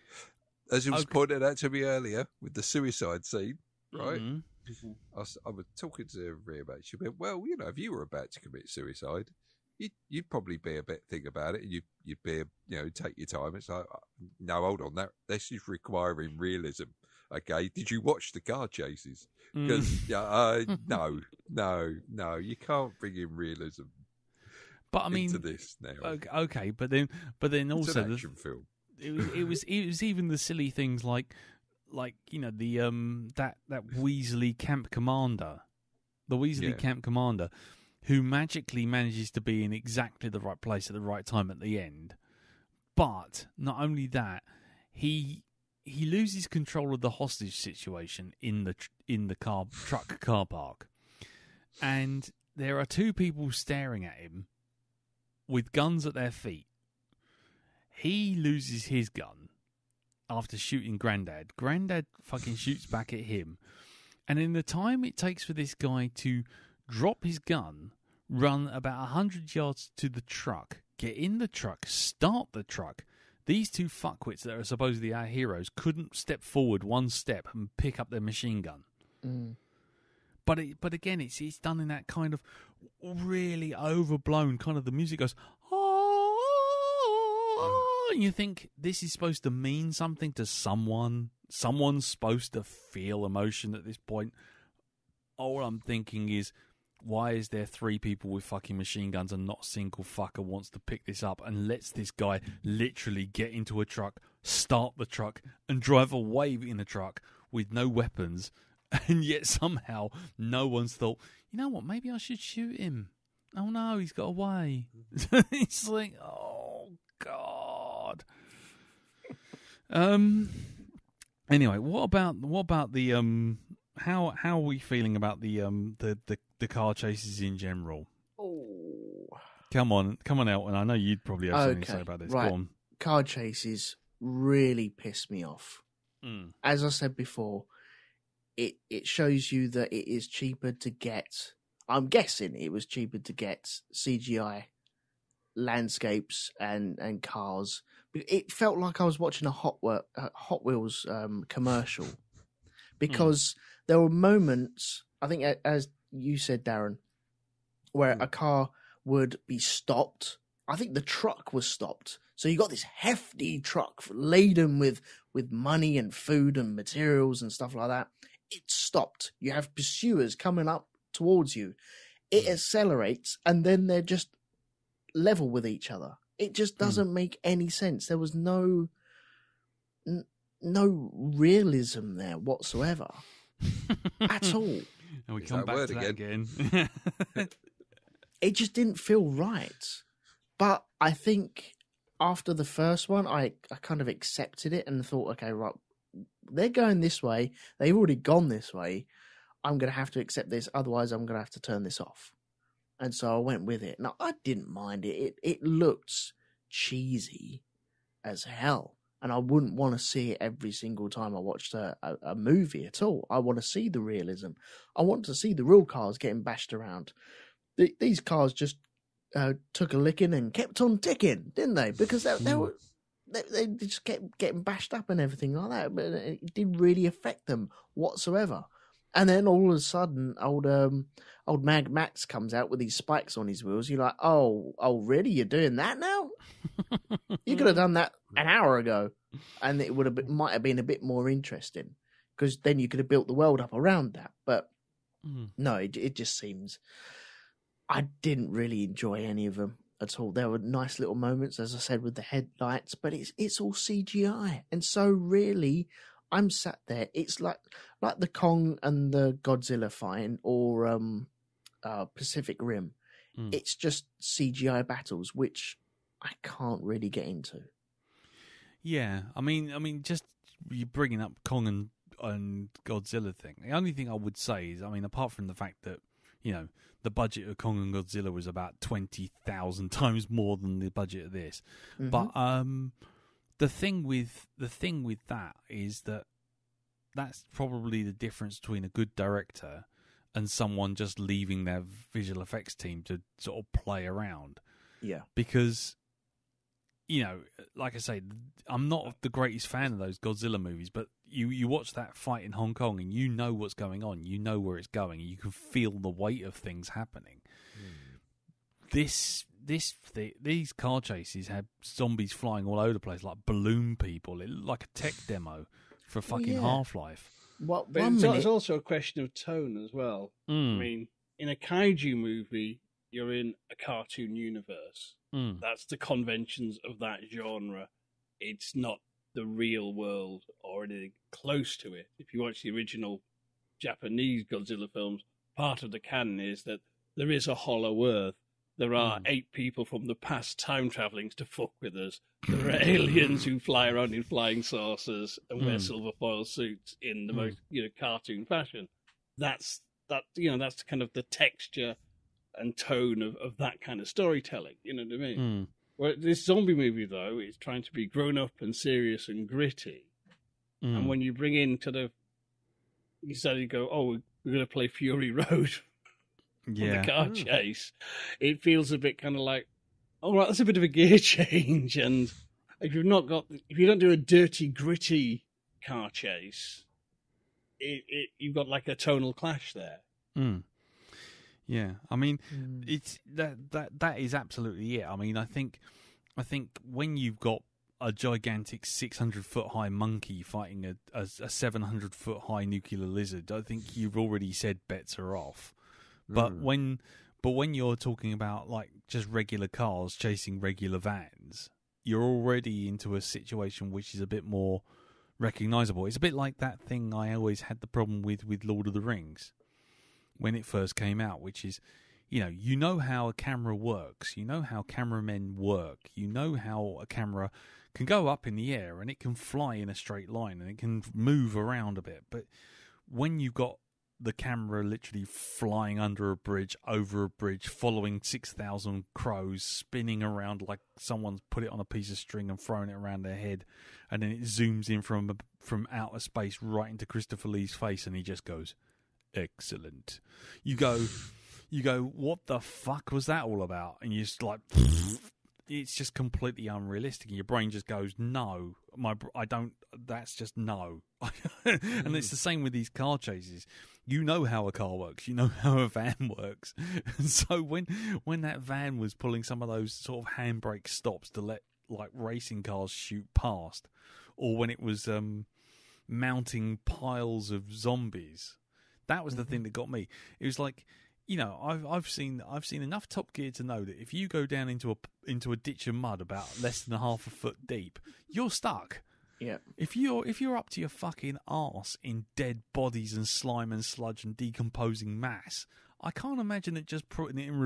As it was pointed out to me earlier with the suicide scene, right? Mm-hmm. I was talking to Rhea about it. She went, well, if you were about to commit suicide, you'd probably be a bit thing about it, and you'd be, take your time. It's like, no, hold on, this is requiring realism. Okay, did you watch the car chases? Because no, you can't bring in realism. But I mean, into this now. Okay, but then It's also an action film. It was even the silly things like the that Weasley camp commander, camp commander, who magically manages to be in exactly the right place at the right time at the end. But not only that, he loses control of the hostage situation in the truck car park, and there are two people staring at him with guns at their feet. He loses his gun after shooting Grandad. Grandad fucking shoots back at him, and in the time it takes for this guy to drop his gun, run about 100 yards to the truck, get in the truck, start the truck. These two fuckwits that are supposedly our heroes couldn't step forward one step and pick up their machine gun. Mm. But again, it's done in that kind of really overblown kind of, the music goes, oh, and you think this is supposed to mean something to someone. Someone's supposed to feel emotion at this point. All I'm thinking is, why is there three people with fucking machine guns and not a single fucker wants to pick this up and lets this guy literally get into a truck, start the truck, and drive away in a truck with no weapons, and yet somehow no one's thought, you know what, maybe I should shoot him. Oh no, he's got away. It's like, oh God. Anyway, what about the how are we feeling about the car chases in general? Oh, come on, Elton. I know you'd probably have something to say about this. Right. Go on. Car chases really piss me off. As I said before, it shows you that it is cheaper to get. I'm guessing it was cheaper to get CGI landscapes and cars. It felt like I was watching a Hot Wheels commercial, because there were moments, I think, as you said, Darren, where a car would be stopped. I think the truck was stopped. So you got this hefty truck laden with money and food and materials and stuff like that. It stopped. You have pursuers coming up towards you. It accelerates, and then they're just level with each other. It just doesn't make any sense. There was no realism there whatsoever at all. And we come back to that again. It just didn't feel right. But I think after the first one, I kind of accepted it and thought, okay, right, they're going this way. They've already gone this way. I'm going to have to accept this. Otherwise, I'm going to have to turn this off. And so I went with it. Now, I didn't mind it. It looked cheesy as hell. And I wouldn't want to see it every single time I watched a movie at all. I want to see the realism. I want to see the real cars getting bashed around. These cars just took a licking and kept on ticking, didn't they? Because they just kept getting bashed up and everything like that, but it didn't really affect them whatsoever. And then all of a sudden, old Mad Max comes out with these spikes on his wheels. You're like, oh, really? You're doing that now? You could have done that an hour ago, and it might have been a bit more interesting, because then you could have built the world up around that. But no, it just seems I didn't really enjoy any of them at all. There were nice little moments, as I said, with the headlights, but it's all CGI, and so really, I'm sat there. It's like the Kong and the Godzilla fight, or Pacific Rim. It's just CGI battles, which I can't really get into. Yeah, I mean, just you bringing up Kong and Godzilla thing. The only thing I would say is, I mean, apart from the fact that, you know, the budget of Kong and Godzilla was about 20,000 times more than the budget of this, but the thing with that is that that's probably the difference between a good director and someone just leaving their visual effects team to sort of play around. Yeah. Because, you know, like I say, I'm not the greatest fan of those Godzilla movies, but you watch that fight in Hong Kong and you know what's going on. You know where it's going. You can feel the weight of things happening. These car chases had zombies flying all over the place, like balloon people. It looked like a tech demo for fucking Half-Life. But it's also a question of tone as well. I mean, in a kaiju movie, you're in a cartoon universe. That's the conventions of that genre. It's not the real world or anything close to it. If you watch the original Japanese Godzilla films, part of the canon is that there is a hollow earth. There are 8 people from the past time travelling to fuck with us. There are aliens who fly around in flying saucers and wear silver foil suits in the most, cartoon fashion. That's kind of the texture and tone of that kind of storytelling. You know what I mean? Well, this zombie movie, though, is trying to be grown up and serious and gritty. And when you bring in you suddenly go, oh, we're going to play Fury Road. The car chase, it feels a bit kind of like, all right, that's a bit of a gear change. And if you don't do a dirty, gritty car chase, you've got like a tonal clash there. Yeah, I mean, it's that is absolutely it. I mean, I think when you've got a gigantic 600-foot high monkey fighting a 700-foot high nuclear lizard, I think you've already said bets are off. But when you're talking about like just regular cars chasing regular vans, you're already into a situation which is a bit more recognizable. It's a bit like that thing I always had the problem with Lord of the Rings when it first came out, which is, you know how a camera works, you know how cameramen work, you know how a camera can go up in the air and it can fly in a straight line and it can move around a bit. But when you've got the camera literally flying under a bridge, over a bridge, following 6,000 crows, spinning around like someone's put it on a piece of string and thrown it around their head, and then it zooms in from outer space right into Christopher Lee's face, and he just goes, "Excellent." You go, what the fuck was that all about? And you're just like, it's just completely unrealistic. And your brain just goes, no, that's just no. And it's the same with these car chases. You know how a car works. You know how a van works. And so when that van was pulling some of those sort of handbrake stops to let like racing cars shoot past, or when it was mounting piles of zombies, that was the thing that got me. It was like, I've seen enough Top Gear to know that if you go down into a ditch of mud about less than half a foot deep, you're stuck. Yeah. If you're up to your fucking arse in dead bodies and slime and sludge and decomposing mass, I can't imagine that just putting it in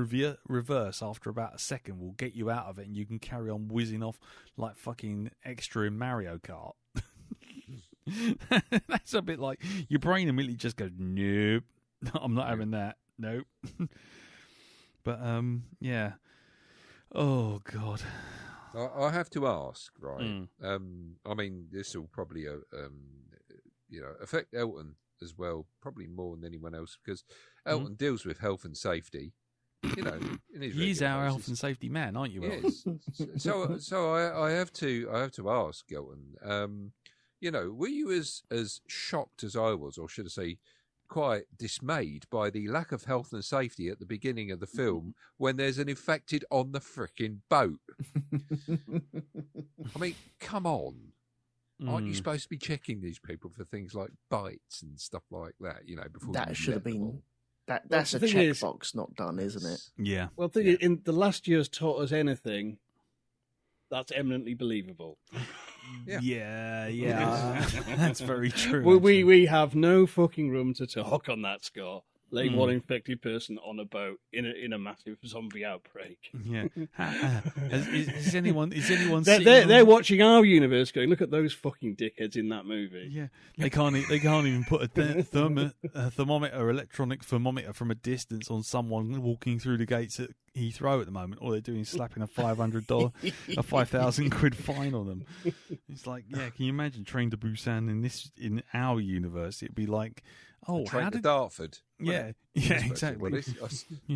reverse after about a second will get you out of it and you can carry on whizzing off like fucking extra in Mario Kart. That's a bit like your brain immediately just goes, nope, I'm not having that. Nope. But yeah. Oh God. I have to ask, right? I mean, this will probably, affect Elton as well, probably more than anyone else, because Elton deals with health and safety. In his He's regular our basis. health and safety man, aren't you, Elton? Yes. So I have to ask Elton. Were you as shocked as I was, or should I say, quite dismayed by the lack of health and safety at the beginning of the film when there's an infected on the frickin' boat? I mean, come on. Aren't you supposed to be checking these people for things like bites and stuff like that, before That you should have let them been... on? That's a the thing is- checkbox not done, isn't it? Yeah. Well, the thing is, in the last year's taught us anything, that's eminently believable. Yeah. That's very true. We have no fucking room to talk on that score. Like one infected person on a boat in a massive zombie outbreak. Yeah. Is anyone They're watching our universe going, look at those fucking dickheads in that movie. Yeah, they can't even put a thermometer, electronic thermometer from a distance on someone walking through the gates at Heathrow at the moment. All they're doing is slapping a $500, a 5,000 quid fine on them. It's like, yeah, can you imagine Train to Busan in our universe? It'd be like, oh, Train to Dartford. Yeah, exactly.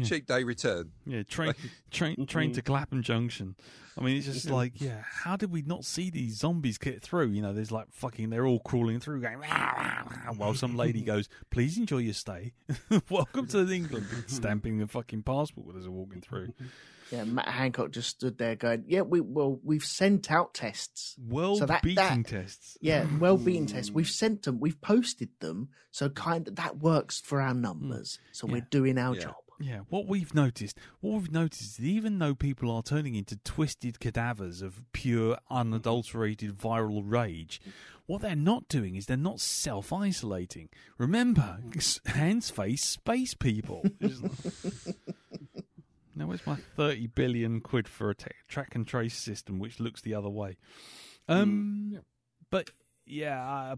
Cheap day return. Yeah, train to Clapham Junction. I mean, it's just like, yeah, how did we not see these zombies get through? There's like they're all crawling through going, while some lady goes, please enjoy your stay. Welcome to England, stamping the fucking passport as they're walking through. Yeah, Matt Hancock just stood there going, yeah, we've sent out tests. Well-beaten tests. Yeah, well-beaten tests. We've sent them, we've posted them, so that works for our numbers. So we're doing our job. Yeah, what we've noticed is even though people are turning into twisted cadavers of pure, unadulterated viral rage, what they're not doing is they're not self-isolating. Remember, hands, face, space people. Now, where's my 30 billion quid for a track and trace system which looks the other way? But, yeah,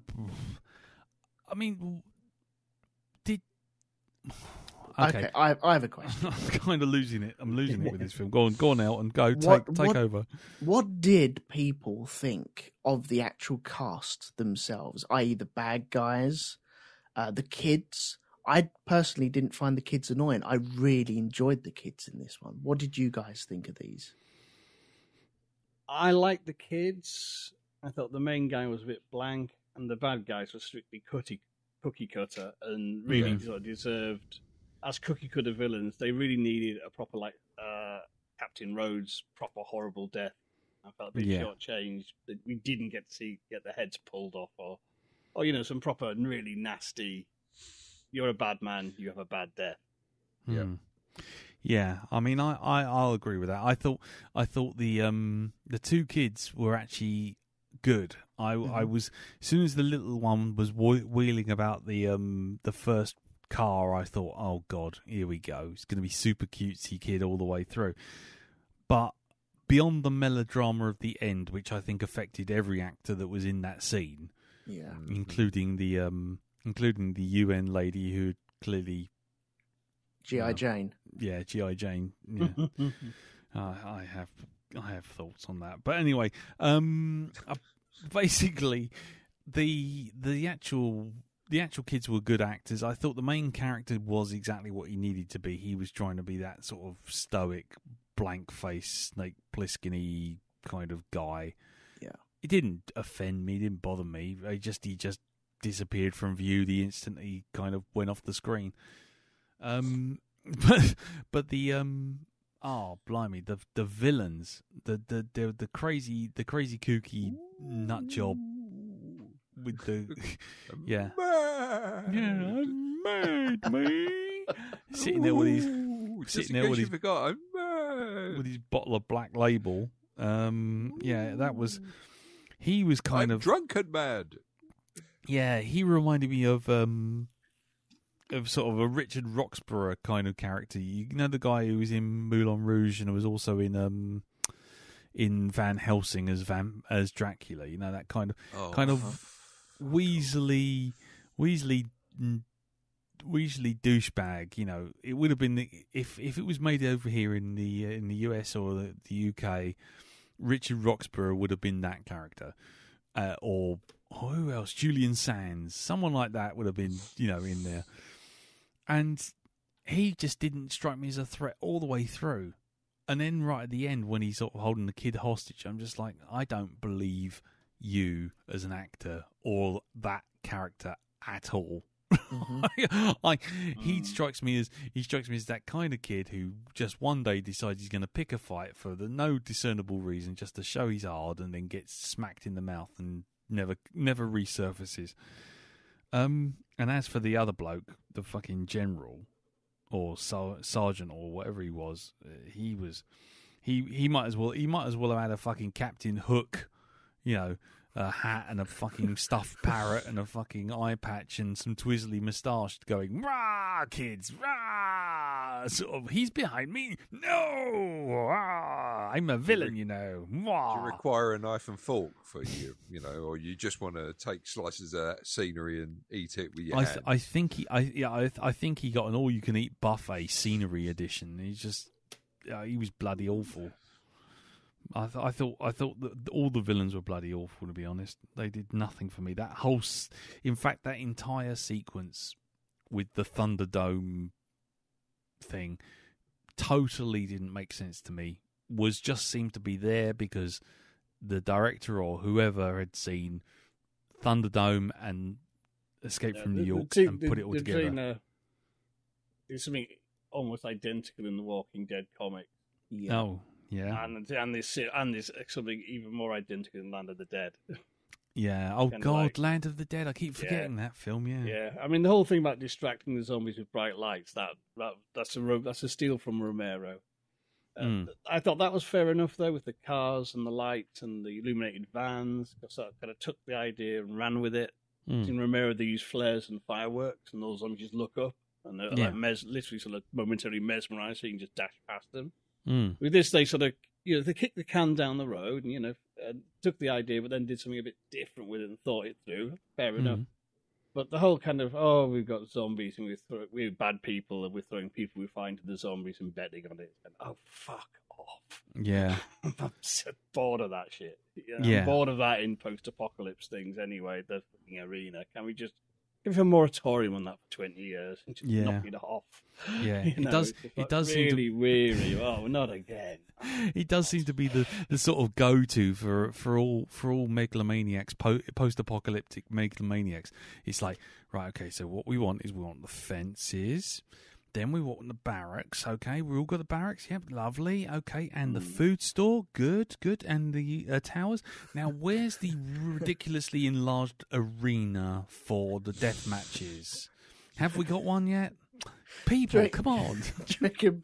I mean, Okay, I have a question. I'm kind of losing it. I'm losing it with this film. Go on, Elton. Go, take over. What did people think of the actual cast themselves, i.e. the bad guys, the kids? I personally didn't find the kids annoying. I really enjoyed the kids in this one. What did you guys think of these? I liked the kids. I thought the main guy was a bit blank, and the bad guys were strictly cookie cutter, and really sort of deserved, as cookie cutter villains, they really needed a proper Captain Rhodes proper horrible death. I felt a bit shortchanged that we didn't get to get the heads pulled off, or some proper really nasty. You're a bad man. You have a bad death. Yeah, yeah. I mean, I'll agree with that. I thought the two kids were actually good. I was, as soon as the little one was wheeling about the first car, I thought, oh god, here we go. It's going to be super cutesy kid all the way through. But beyond the melodrama of the end, which I think affected every actor that was in that scene, including the UN lady who clearly G.I. Jane. Yeah, G.I. Jane. Yeah. I have thoughts on that. But anyway, basically the actual kids were good actors. I thought the main character was exactly what he needed to be. He was trying to be that sort of stoic, blank face, Snake Plissken-y kind of guy. Yeah. It didn't offend me, didn't bother me. He just disappeared from view the instant he kind of went off the screen. But the blimey, the villains, the crazy kooky nut job with the sitting there with his with his bottle of Black Label. That was, he was kind of drunk and mad. Yeah, he reminded me of sort of a Richard Roxburgh kind of character. You know, the guy who was in Moulin Rouge and was also in Van Helsing as Dracula. You know, that kind of Weasley douchebag. You know, it would have been if it was made over here in the US or the UK. Richard Roxburgh would have been that character, or who else? Julian Sands, someone like that would have been, in there. And he just didn't strike me as a threat all the way through. And then right at the end, when he's sort of holding the kid hostage, I'm just like, I don't believe you as an actor or that character at all. He strikes me as that kind of kid who just one day decides he's going to pick a fight for no discernible reason, just to show he's hard, and then gets smacked in the mouth and never resurfaces. And as for the other bloke, the fucking general or sergeant or whatever he was, he might as well have had a fucking Captain Hook, a hat and a fucking stuffed parrot and a fucking eye patch and some twizzly moustache going, "Rah, kids, rah!" Sort of, he's behind me. No, I'm a villain, Do Rah. you require a knife and fork for you, or you just want to take slices of that scenery and eat it with your hand? I think he got an all-you-can-eat buffet scenery edition. He was bloody awful. I thought that all the villains were bloody awful, to be honest. They did nothing for me. That entire sequence with the Thunderdome thing totally didn't make sense to me. Seemed to be there because the director or whoever had seen Thunderdome and Escape from New York and put it all together. There's something almost identical in the Walking Dead comic. Yeah. Oh. Yeah, and there's something even more identical in Land of the Dead. Yeah. Oh God, Land of the Dead. I keep forgetting that film. Yeah. Yeah. I mean, the whole thing about distracting the zombies with bright lights, that's a steal from Romero. I thought that was fair enough though, with the cars and the lights and the illuminated vans. Because I kind of took the idea and ran with it. In Romero, they use flares and fireworks, and those zombies just look up and they're literally sort of momentarily mesmerized, so you can just dash past them. With this, they sort of, they kicked the can down the road and, took the idea, but then did something a bit different with it and thought it through. Fair enough. But the whole kind of, we've got zombies and we're bad people and we're throwing people we find to the zombies and betting on it. And, fuck off. Yeah. I'm so bored of that shit. Yeah. I'm bored of that in post-apocalypse things anyway, the fucking arena. Can we just give a moratorium on that for 20 years and just knock it off? Yeah, it does really weary. Oh, not again. It does seem to be the sort of go-to for all megalomaniacs, post-apocalyptic megalomaniacs. It's like, right, okay, so what we want the fences, then we want the barracks. Okay, we all got the barracks. Yep, lovely. Okay, and the food store, good, and the towers. Now, where's the ridiculously enlarged arena for the death matches? Have we got one yet? People, come on. Do you reckon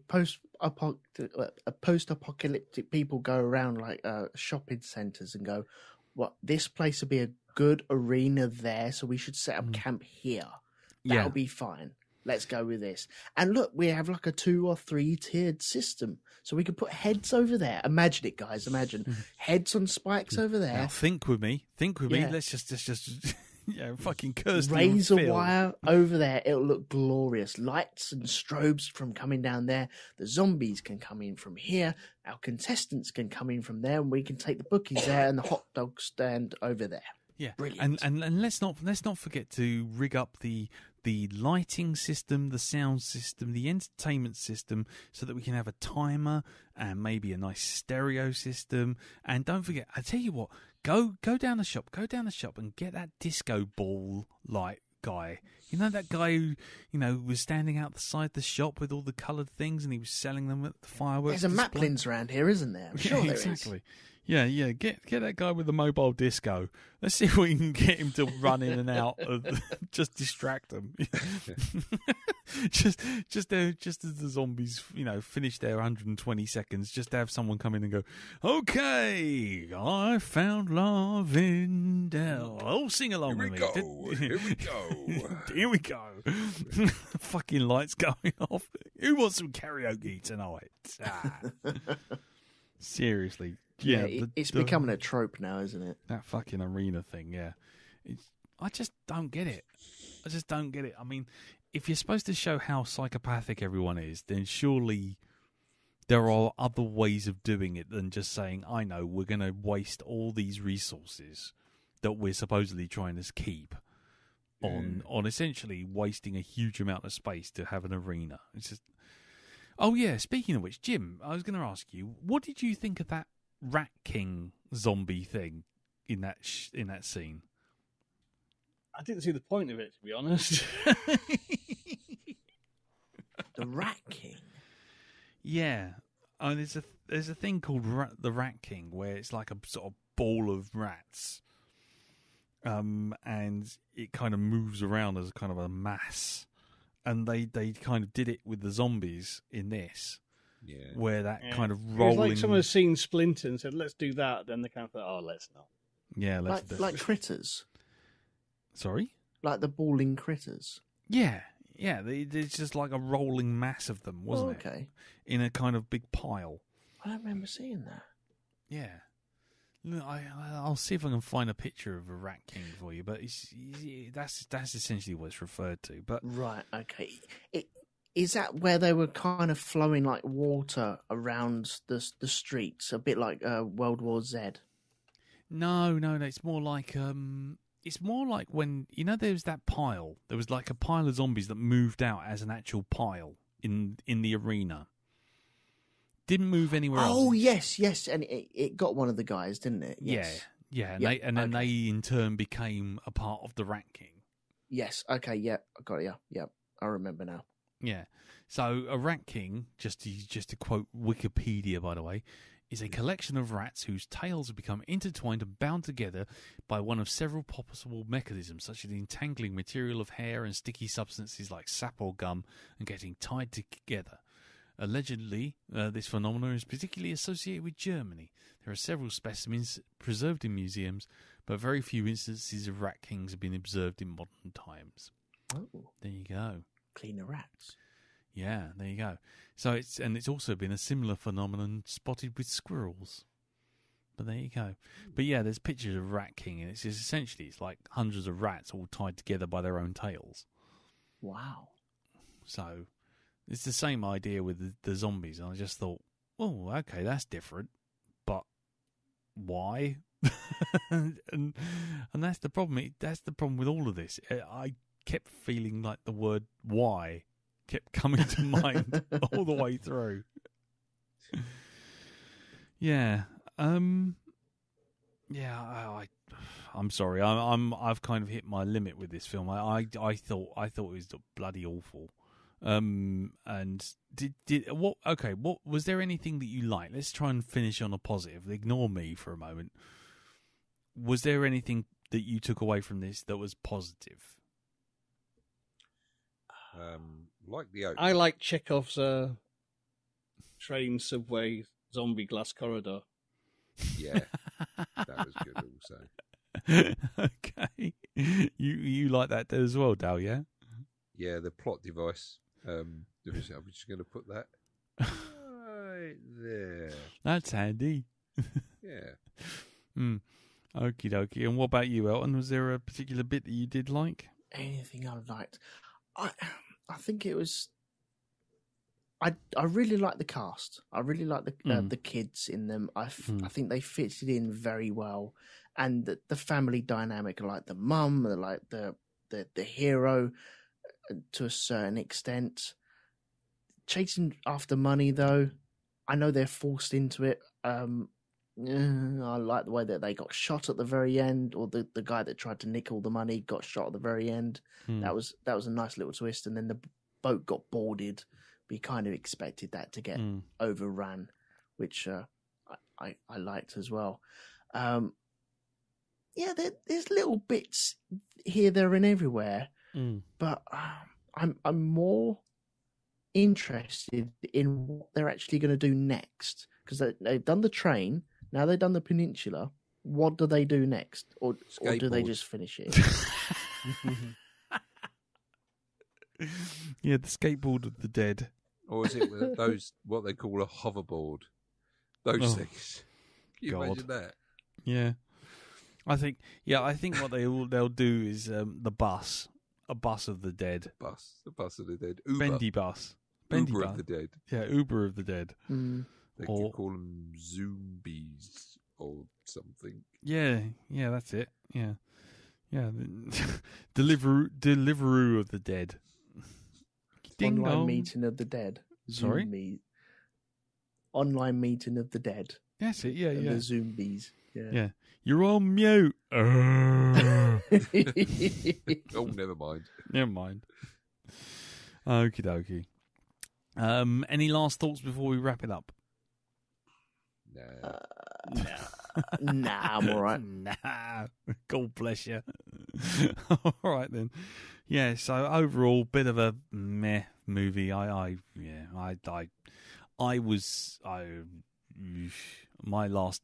post-apocalyptic people go around like shopping centres and go, "What? This place would be a good arena there, so we should set up camp here. That'll be fine. Let's go with this." And look, we have like a 2 or 3 tiered system, so we could put heads over there. Imagine it, guys. Imagine heads on spikes over there. Now, think with me. Let's just. Yeah, fucking Kirsty razor wire over there. It'll look glorious. Lights and strobes from coming down there. The zombies can come in from here. Our contestants can come in from there, and we can take the bookies there and the hot dog stand over there. Yeah, brilliant. And let's not forget to rig up the lighting system, the sound system, the entertainment system, so that we can have a timer and maybe a nice stereo system. And don't forget, I tell you what. Go down the shop and get that disco ball light guy. You know that guy who, was standing outside the shop with all the coloured things and he was selling them at the fireworks There's a display? Maplin's around here, isn't there? I'm sure there exactly. is. Yeah. Get that guy with the mobile disco. Let's see if we can get him to run in and out. Just distract them. just as the zombies, finish their 120 seconds, just to have someone come in and go, "Okay, I found love in Dell." Oh, sing along with me. Here we go. Here we go. Fucking lights going off. Who wants some karaoke tonight? Seriously. Yeah, it's becoming a trope now, isn't it? That fucking arena thing, yeah. I just don't get it. I mean, if you're supposed to show how psychopathic everyone is, then surely there are other ways of doing it than just saying, I know, we're going to waste all these resources that we're supposedly trying to keep on essentially wasting a huge amount of space to have an arena. It's just... Oh, yeah, speaking of which, Jim, I was going to ask you, what did you think of that Rat King zombie thing in that scene? I didn't see the point of it, to be honest. The Rat King. Yeah, there's a thing called the Rat King where it's like a sort of ball of rats, and it kind of moves around as kind of a mass. And they kind of did it with the zombies in this, where that kind of rolling. It's like someone has seen Splinter and said, "Let's do that." Then they kind of thought, "Oh, let's not." Yeah, like critters. Sorry, like the balling critters. Yeah. It's just like a rolling mass of them, wasn't it? Okay. In a kind of big pile. I don't remember seeing that. Yeah. Look, I'll see if I can find a picture of a Rat King for you, but that's essentially what it's referred to. But right, okay. Is that where they were kind of flowing like water around the streets, a bit like World War Z? No. It's more like when there was that pile. There was like a pile of zombies that moved out as an actual pile in the arena. Didn't move anywhere else. Oh, yes, and it got one of the guys, didn't it? Yes. Yeah, and then they in turn became a part of the Rat King. Yes, okay, yeah, I got it, yeah, I remember now. Yeah, so a Rat King, just to quote Wikipedia, by the way, is a collection of rats whose tails have become intertwined and bound together by one of several possible mechanisms, such as the entangling material of hair and sticky substances like sap or gum, and getting tied together. Allegedly, this phenomenon is particularly associated with Germany. There are several specimens preserved in museums, but very few instances of rat kings have been observed in modern times. Oh, there you go. Cleaner rats. Yeah, there you go. So it's also been a similar phenomenon spotted with squirrels. But there you go. But yeah, there's pictures of Rat King, and it's like hundreds of rats all tied together by their own tails. Wow. So it's the same idea with the zombies, and I just thought, oh, okay, that's different, but why? and that's the problem. That's the problem with all of this. I kept feeling like the word "why" kept coming to mind all the way through. Yeah, I'm sorry. I've kind of hit my limit with this film. I thought it was bloody awful. And what was there anything that you liked? Let's try and finish on a positive. Ignore me for a moment. Was there anything that you took away from this that was positive? Like the opening. I like Chekhov's train, subway, zombie glass corridor. Yeah, that was good also. Okay, you like that as well, Dal? Yeah. Yeah, the plot device. I'm just going to put that right there. That's handy. Yeah. Okie dokie. And what about you, Elton? Was there a particular bit that you did like? Anything I liked? I think it was. I really like the cast. I really like the kids in them. I think they fitted in very well, and the family dynamic, like the mum, like the hero, to a certain extent. Chasing after money, though, I know they're forced into it. I like the way that they got shot at the very end, or the guy that tried to nick all the money got shot at the very end. That was a nice little twist, and then the boat got boarded. We kind of expected that to get overrun, which I liked as well. There's little bits here, there, and everywhere, but I'm more interested in what they're actually going to do next, because they've done the train, now they've done the Peninsula. What do they do next, or do they just finish it? Yeah, the skateboard of the dead. Or is it with those, what they call a hoverboard? Those things. Can you imagine that? Yeah. I think what they'll do is the bus. A bus of the dead. The bus of the dead. Uber. Bendy bus. Bendy Uber bun. of the dead. Yeah, Uber of the dead. They Or- could call them zombies or something. Yeah, that's it. Yeah. Deliveroo of the dead. Ding Online dong. meeting of the dead. Sorry? Online meeting of the dead. That's it. Yeah, And yeah. the zombies. Yeah. Yeah. You're on mute. Oh, never mind. Never mind. Okie dokie. Any last thoughts before we wrap it up? Nah. Nah, I'm all right. Nah. God bless you. All right then. Yeah. So overall, bit of a meh movie. My last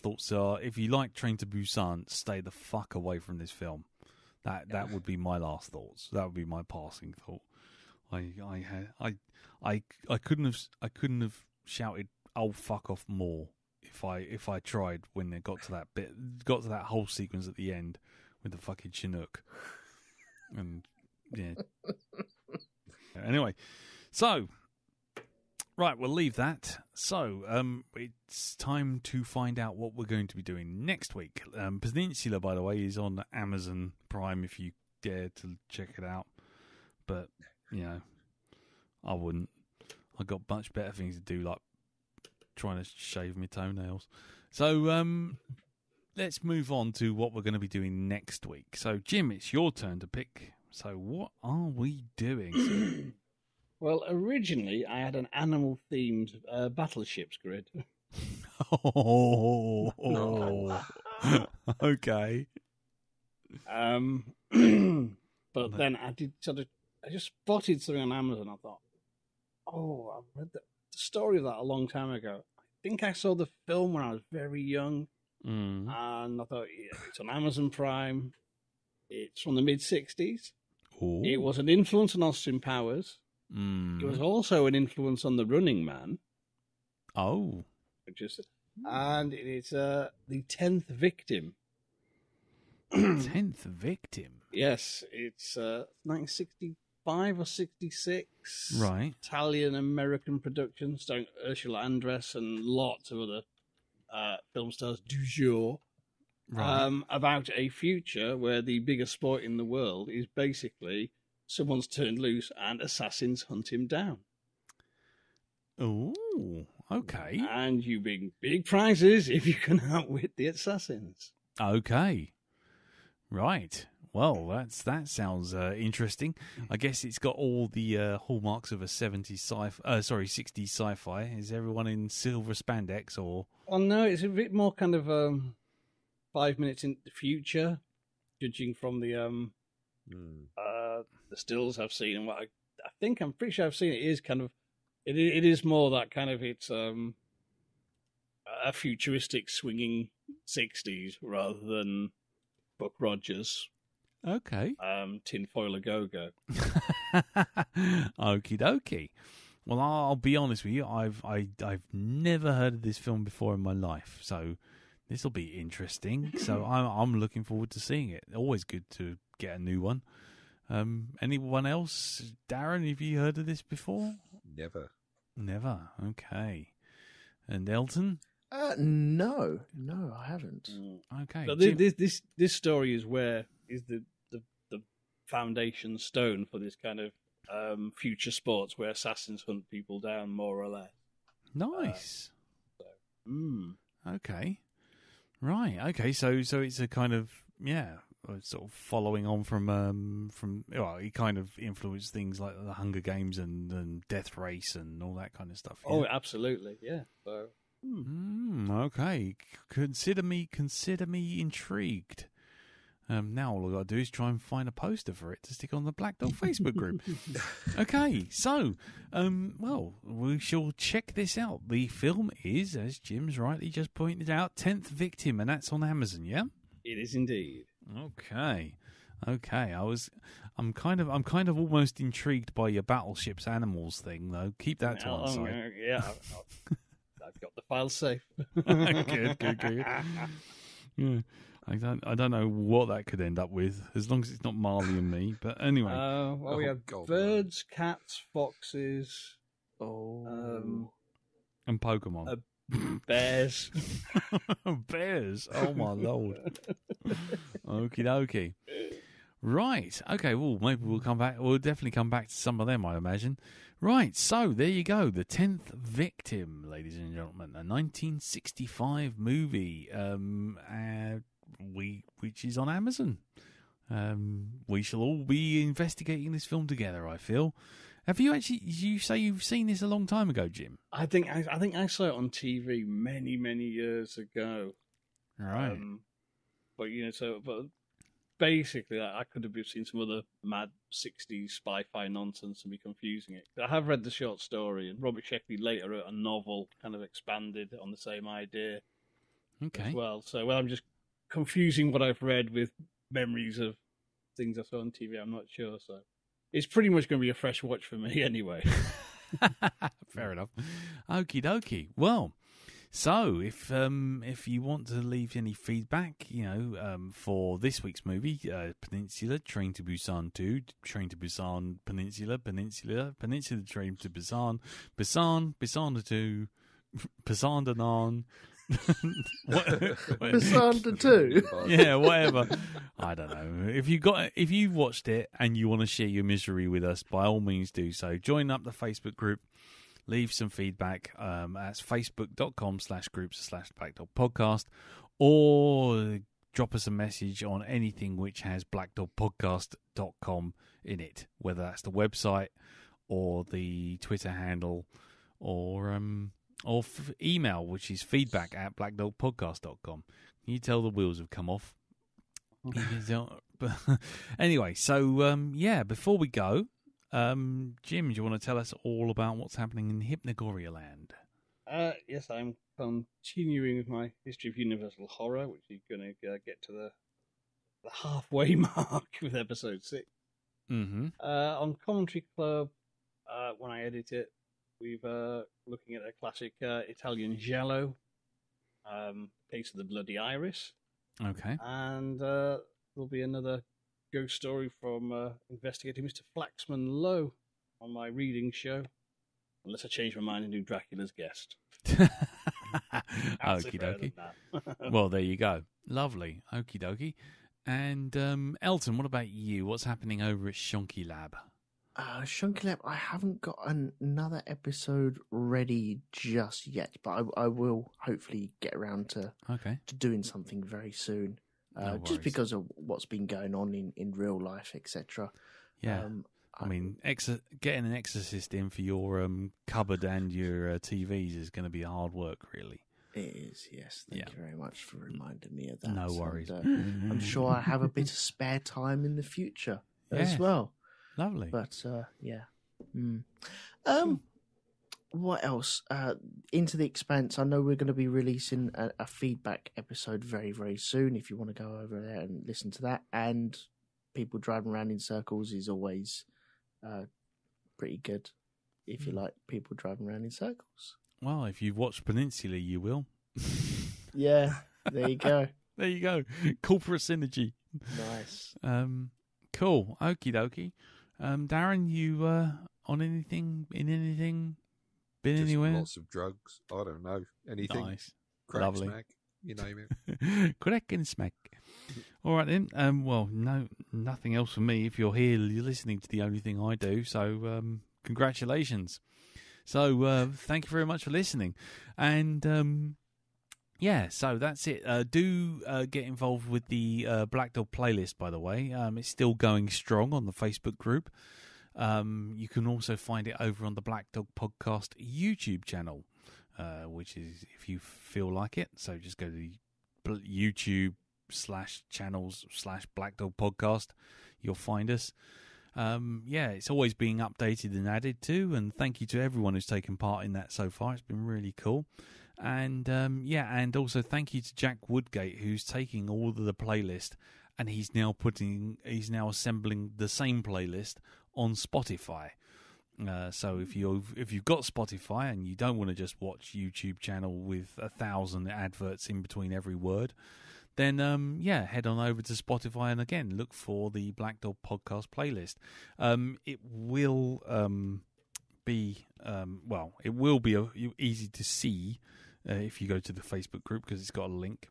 thoughts are: if you like Train to Busan, stay the fuck away from this film. That would be my last thoughts. That would be my passing thought. I couldn't have shouted "oh fuck off" more if I tried when they got to that whole sequence at the end with the fucking Chinook. And yeah. Anyway, so right, we'll leave that. So it's time to find out what we're going to be doing next week. Peninsula, by the way, is on Amazon Prime if you dare to check it out. But I wouldn't. I got much better things to do, like trying to shave my toenails. So let's move on to what we're going to be doing next week. So Jim, it's your turn to pick. So what are we doing? Well, originally I had an animal-themed battleships grid. Oh, okay. But then I just spotted something on Amazon. I thought, I read the story of that a long time ago. I think I saw the film when I was very young, and I thought, it's on Amazon Prime. It's from the mid-'60s. Ooh. It was an influence on Austin Powers. It was also an influence on The Running Man. Oh. And it's the 10th Victim. 10th Victim? Yes, it's 1965 or 66. Right. Italian-American production starring Ursula Andress and lots of other film stars du jour. Right. About a future where the biggest sport in the world is basically someone's turned loose and assassins hunt him down. Oh, okay. And you win big prizes if you can outwit the assassins. Okay. Right. Well, that sounds interesting. I guess it's got all the hallmarks of a 60s sci-fi. Is everyone in silver spandex or? Oh no, it's a bit more kind of 5 minutes in the future, judging from the stills I've seen and what I think I'm pretty sure I've seen. It is kind of it is more that kind of it's a futuristic swinging 60s rather than Buck Rogers. Okay. Tinfoil a go-go. Okie dokie. Well, I'll be honest with you. I've never heard of this film before in my life, so this will be interesting. So I'm looking forward to seeing it. Always good to get a new one. Anyone else? Darren, have you heard of this before? Never. Okay. And Elton? No, I haven't. Okay. So Jim? this story is the foundation stone for this kind of future sports where assassins hunt people down, more or less. Nice. Okay. Right. Okay. So it's a kind of sort of following on from he kind of influenced things like the Hunger Games and Death Race and all that kind of stuff. Yeah? Oh, absolutely. Yeah. So. Okay. Consider me intrigued. Now all I've got to do is try and find a poster for it to stick on the Black Dog Facebook group. Okay, so, we shall check this out. The film is, as Jim's rightly just pointed out, 10th Victim, and that's on Amazon, yeah? It is indeed. Okay. I'm kind of almost intrigued by your battleships animals thing, though. Keep that to one side. Yeah, I've got the file safe. Good. Yeah. I don't know what that could end up with, as long as it's not Marley and Me. But anyway, we have birds, cats, foxes, Oh. And Pokemon. Bears. Bears. Oh, my Lord. Okie dokie. Right. Okay, well, maybe we'll come back. We'll definitely come back to some of them, I imagine. Right, so there you go. The 10th Victim, ladies and gentlemen. A 1965 movie, which is on Amazon. We shall all be investigating this film together, I feel. Have you actually, you say you've seen this a long time ago, Jim? I think I saw it on TV many, many years ago. Right. But basically, I could have seen some other mad 60s spy-fi nonsense and be confusing it. I have read the short story, and Robert Sheckley later wrote a novel, kind of expanded on the same idea as well. So, I'm just confusing what I've read with memories of things I saw on TV. I'm not sure, so it's pretty much going to be a fresh watch for me anyway. Fair enough. Okie dokie. Well, so if you want to leave any feedback, for this week's movie, Peninsula, Train to Busan 2, Train to Busan, Peninsula, Train to Busan, Busan 2, Busan Danan. Busan 2. Yeah, whatever. I don't know. If you watched it and you want to share your misery with us, by all means do so. Join up the Facebook group. Leave some feedback. That's facebook.com/groups/blackdogpodcast, or drop us a message on anything which has blackdogpodcast.com in it, whether that's the website or the Twitter handle or email, which is feedback@blackdogpodcast.com. You tell the wheels have come off. Anyway, so before we go, Jim, do you want to tell us all about what's happening in Hypnagoria Land? Yes, I'm continuing with my history of Universal Horror, which is going to get to the halfway mark with episode 6. Mm-hmm. On Commentary Club, when I edit it, we've looking at a classic Italian giallo, Case of the Bloody Iris. Okay. And there'll be another ghost story from investigator Mr. Flaxman Lowe on my reading show, unless I change my mind and do Dracula's Guest. Okie dokie. Well, there you go. Lovely. Okie dokie. And Elton, what about you? What's happening over at Shonky Lab? Shonky Lab, I haven't got another episode ready just yet, but I will hopefully get around to doing something very soon. Just because of what's been going on in real life, etc. Yeah. I mean, getting an exorcist in for your cupboard and your TVs is going to be hard work, really. It is, yes. Thank you very much for reminding me of that. No worries. And, I'm sure I have a bit of spare time in the future as well. Lovely. But, what else? Into the Expanse, I know we're going to be releasing a feedback episode very, very soon. If you want to go over there and listen to that. And People Driving Around in Circles is always pretty good if you like people driving around in circles. Well, if you've watched Peninsula, you will. Yeah, there you go. There you go. Corporate synergy. Nice. Cool. Okie dokie. Darren, you on anything, in anything? Been Just anywhere? Lots of drugs. I don't know. Anything. Nice. Crack, Lovely. smack, you name it. Crack and smack. All right then. Well, nothing else for me. If you're here, you're listening to the only thing I do. So, congratulations. So, thank you very much for listening. And so that's it. Do get involved with the Black Dog playlist, by the way. It's still going strong on the Facebook group. You can also find it over on the Black Dog Podcast YouTube channel, which is, if you feel like it. So just go to YouTube/channels/Black Dog Podcast. You'll find us. It's always being updated and added to, and thank you to everyone who's taken part in that so far. It's been really cool. And and also thank you to Jack Woodgate, who's taking all of the playlist and he's now assembling the same playlist on Spotify. So if you've got Spotify and you don't want to just watch YouTube channel with 1,000 adverts in between every word, then head on over to Spotify and again look for the Black Dog Podcast playlist. It will be it will be easy to see if you go to the Facebook group because it's got a link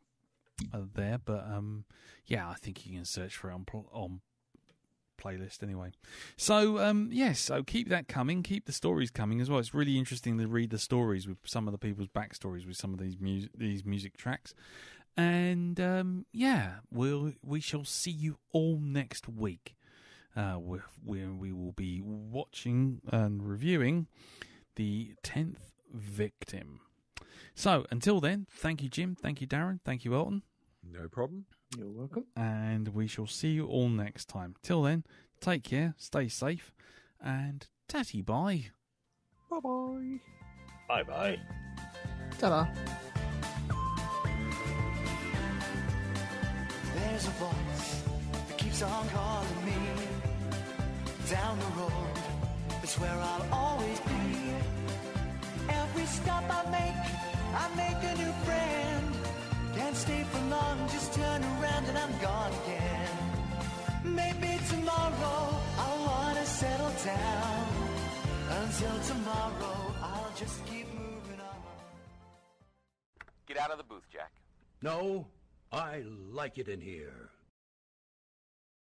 there. But I think you can search for it on playlist anyway. So so keep that coming. Keep the stories coming as well. It's really interesting to read the stories with some of the people's backstories with some of these music tracks. And we shall see you all next week. Where we will be watching and reviewing the 10th Victim. So, until then, thank you, Jim. Thank you, Darren. Thank you, Elton. No problem. You're welcome. And we shall see you all next time. Till then, take care, stay safe, and tatty bye. Bye-bye. Bye-bye. Ta-da. There's a voice that keeps on calling me. Down the road, it's where I'll always be. Every stop I make a new friend. Can't stay for long, just turn around and I'm gone again. Maybe tomorrow I'll wanna settle down. Until tomorrow, I'll just keep moving on. Get out of the booth, Jack. No, I like it in here.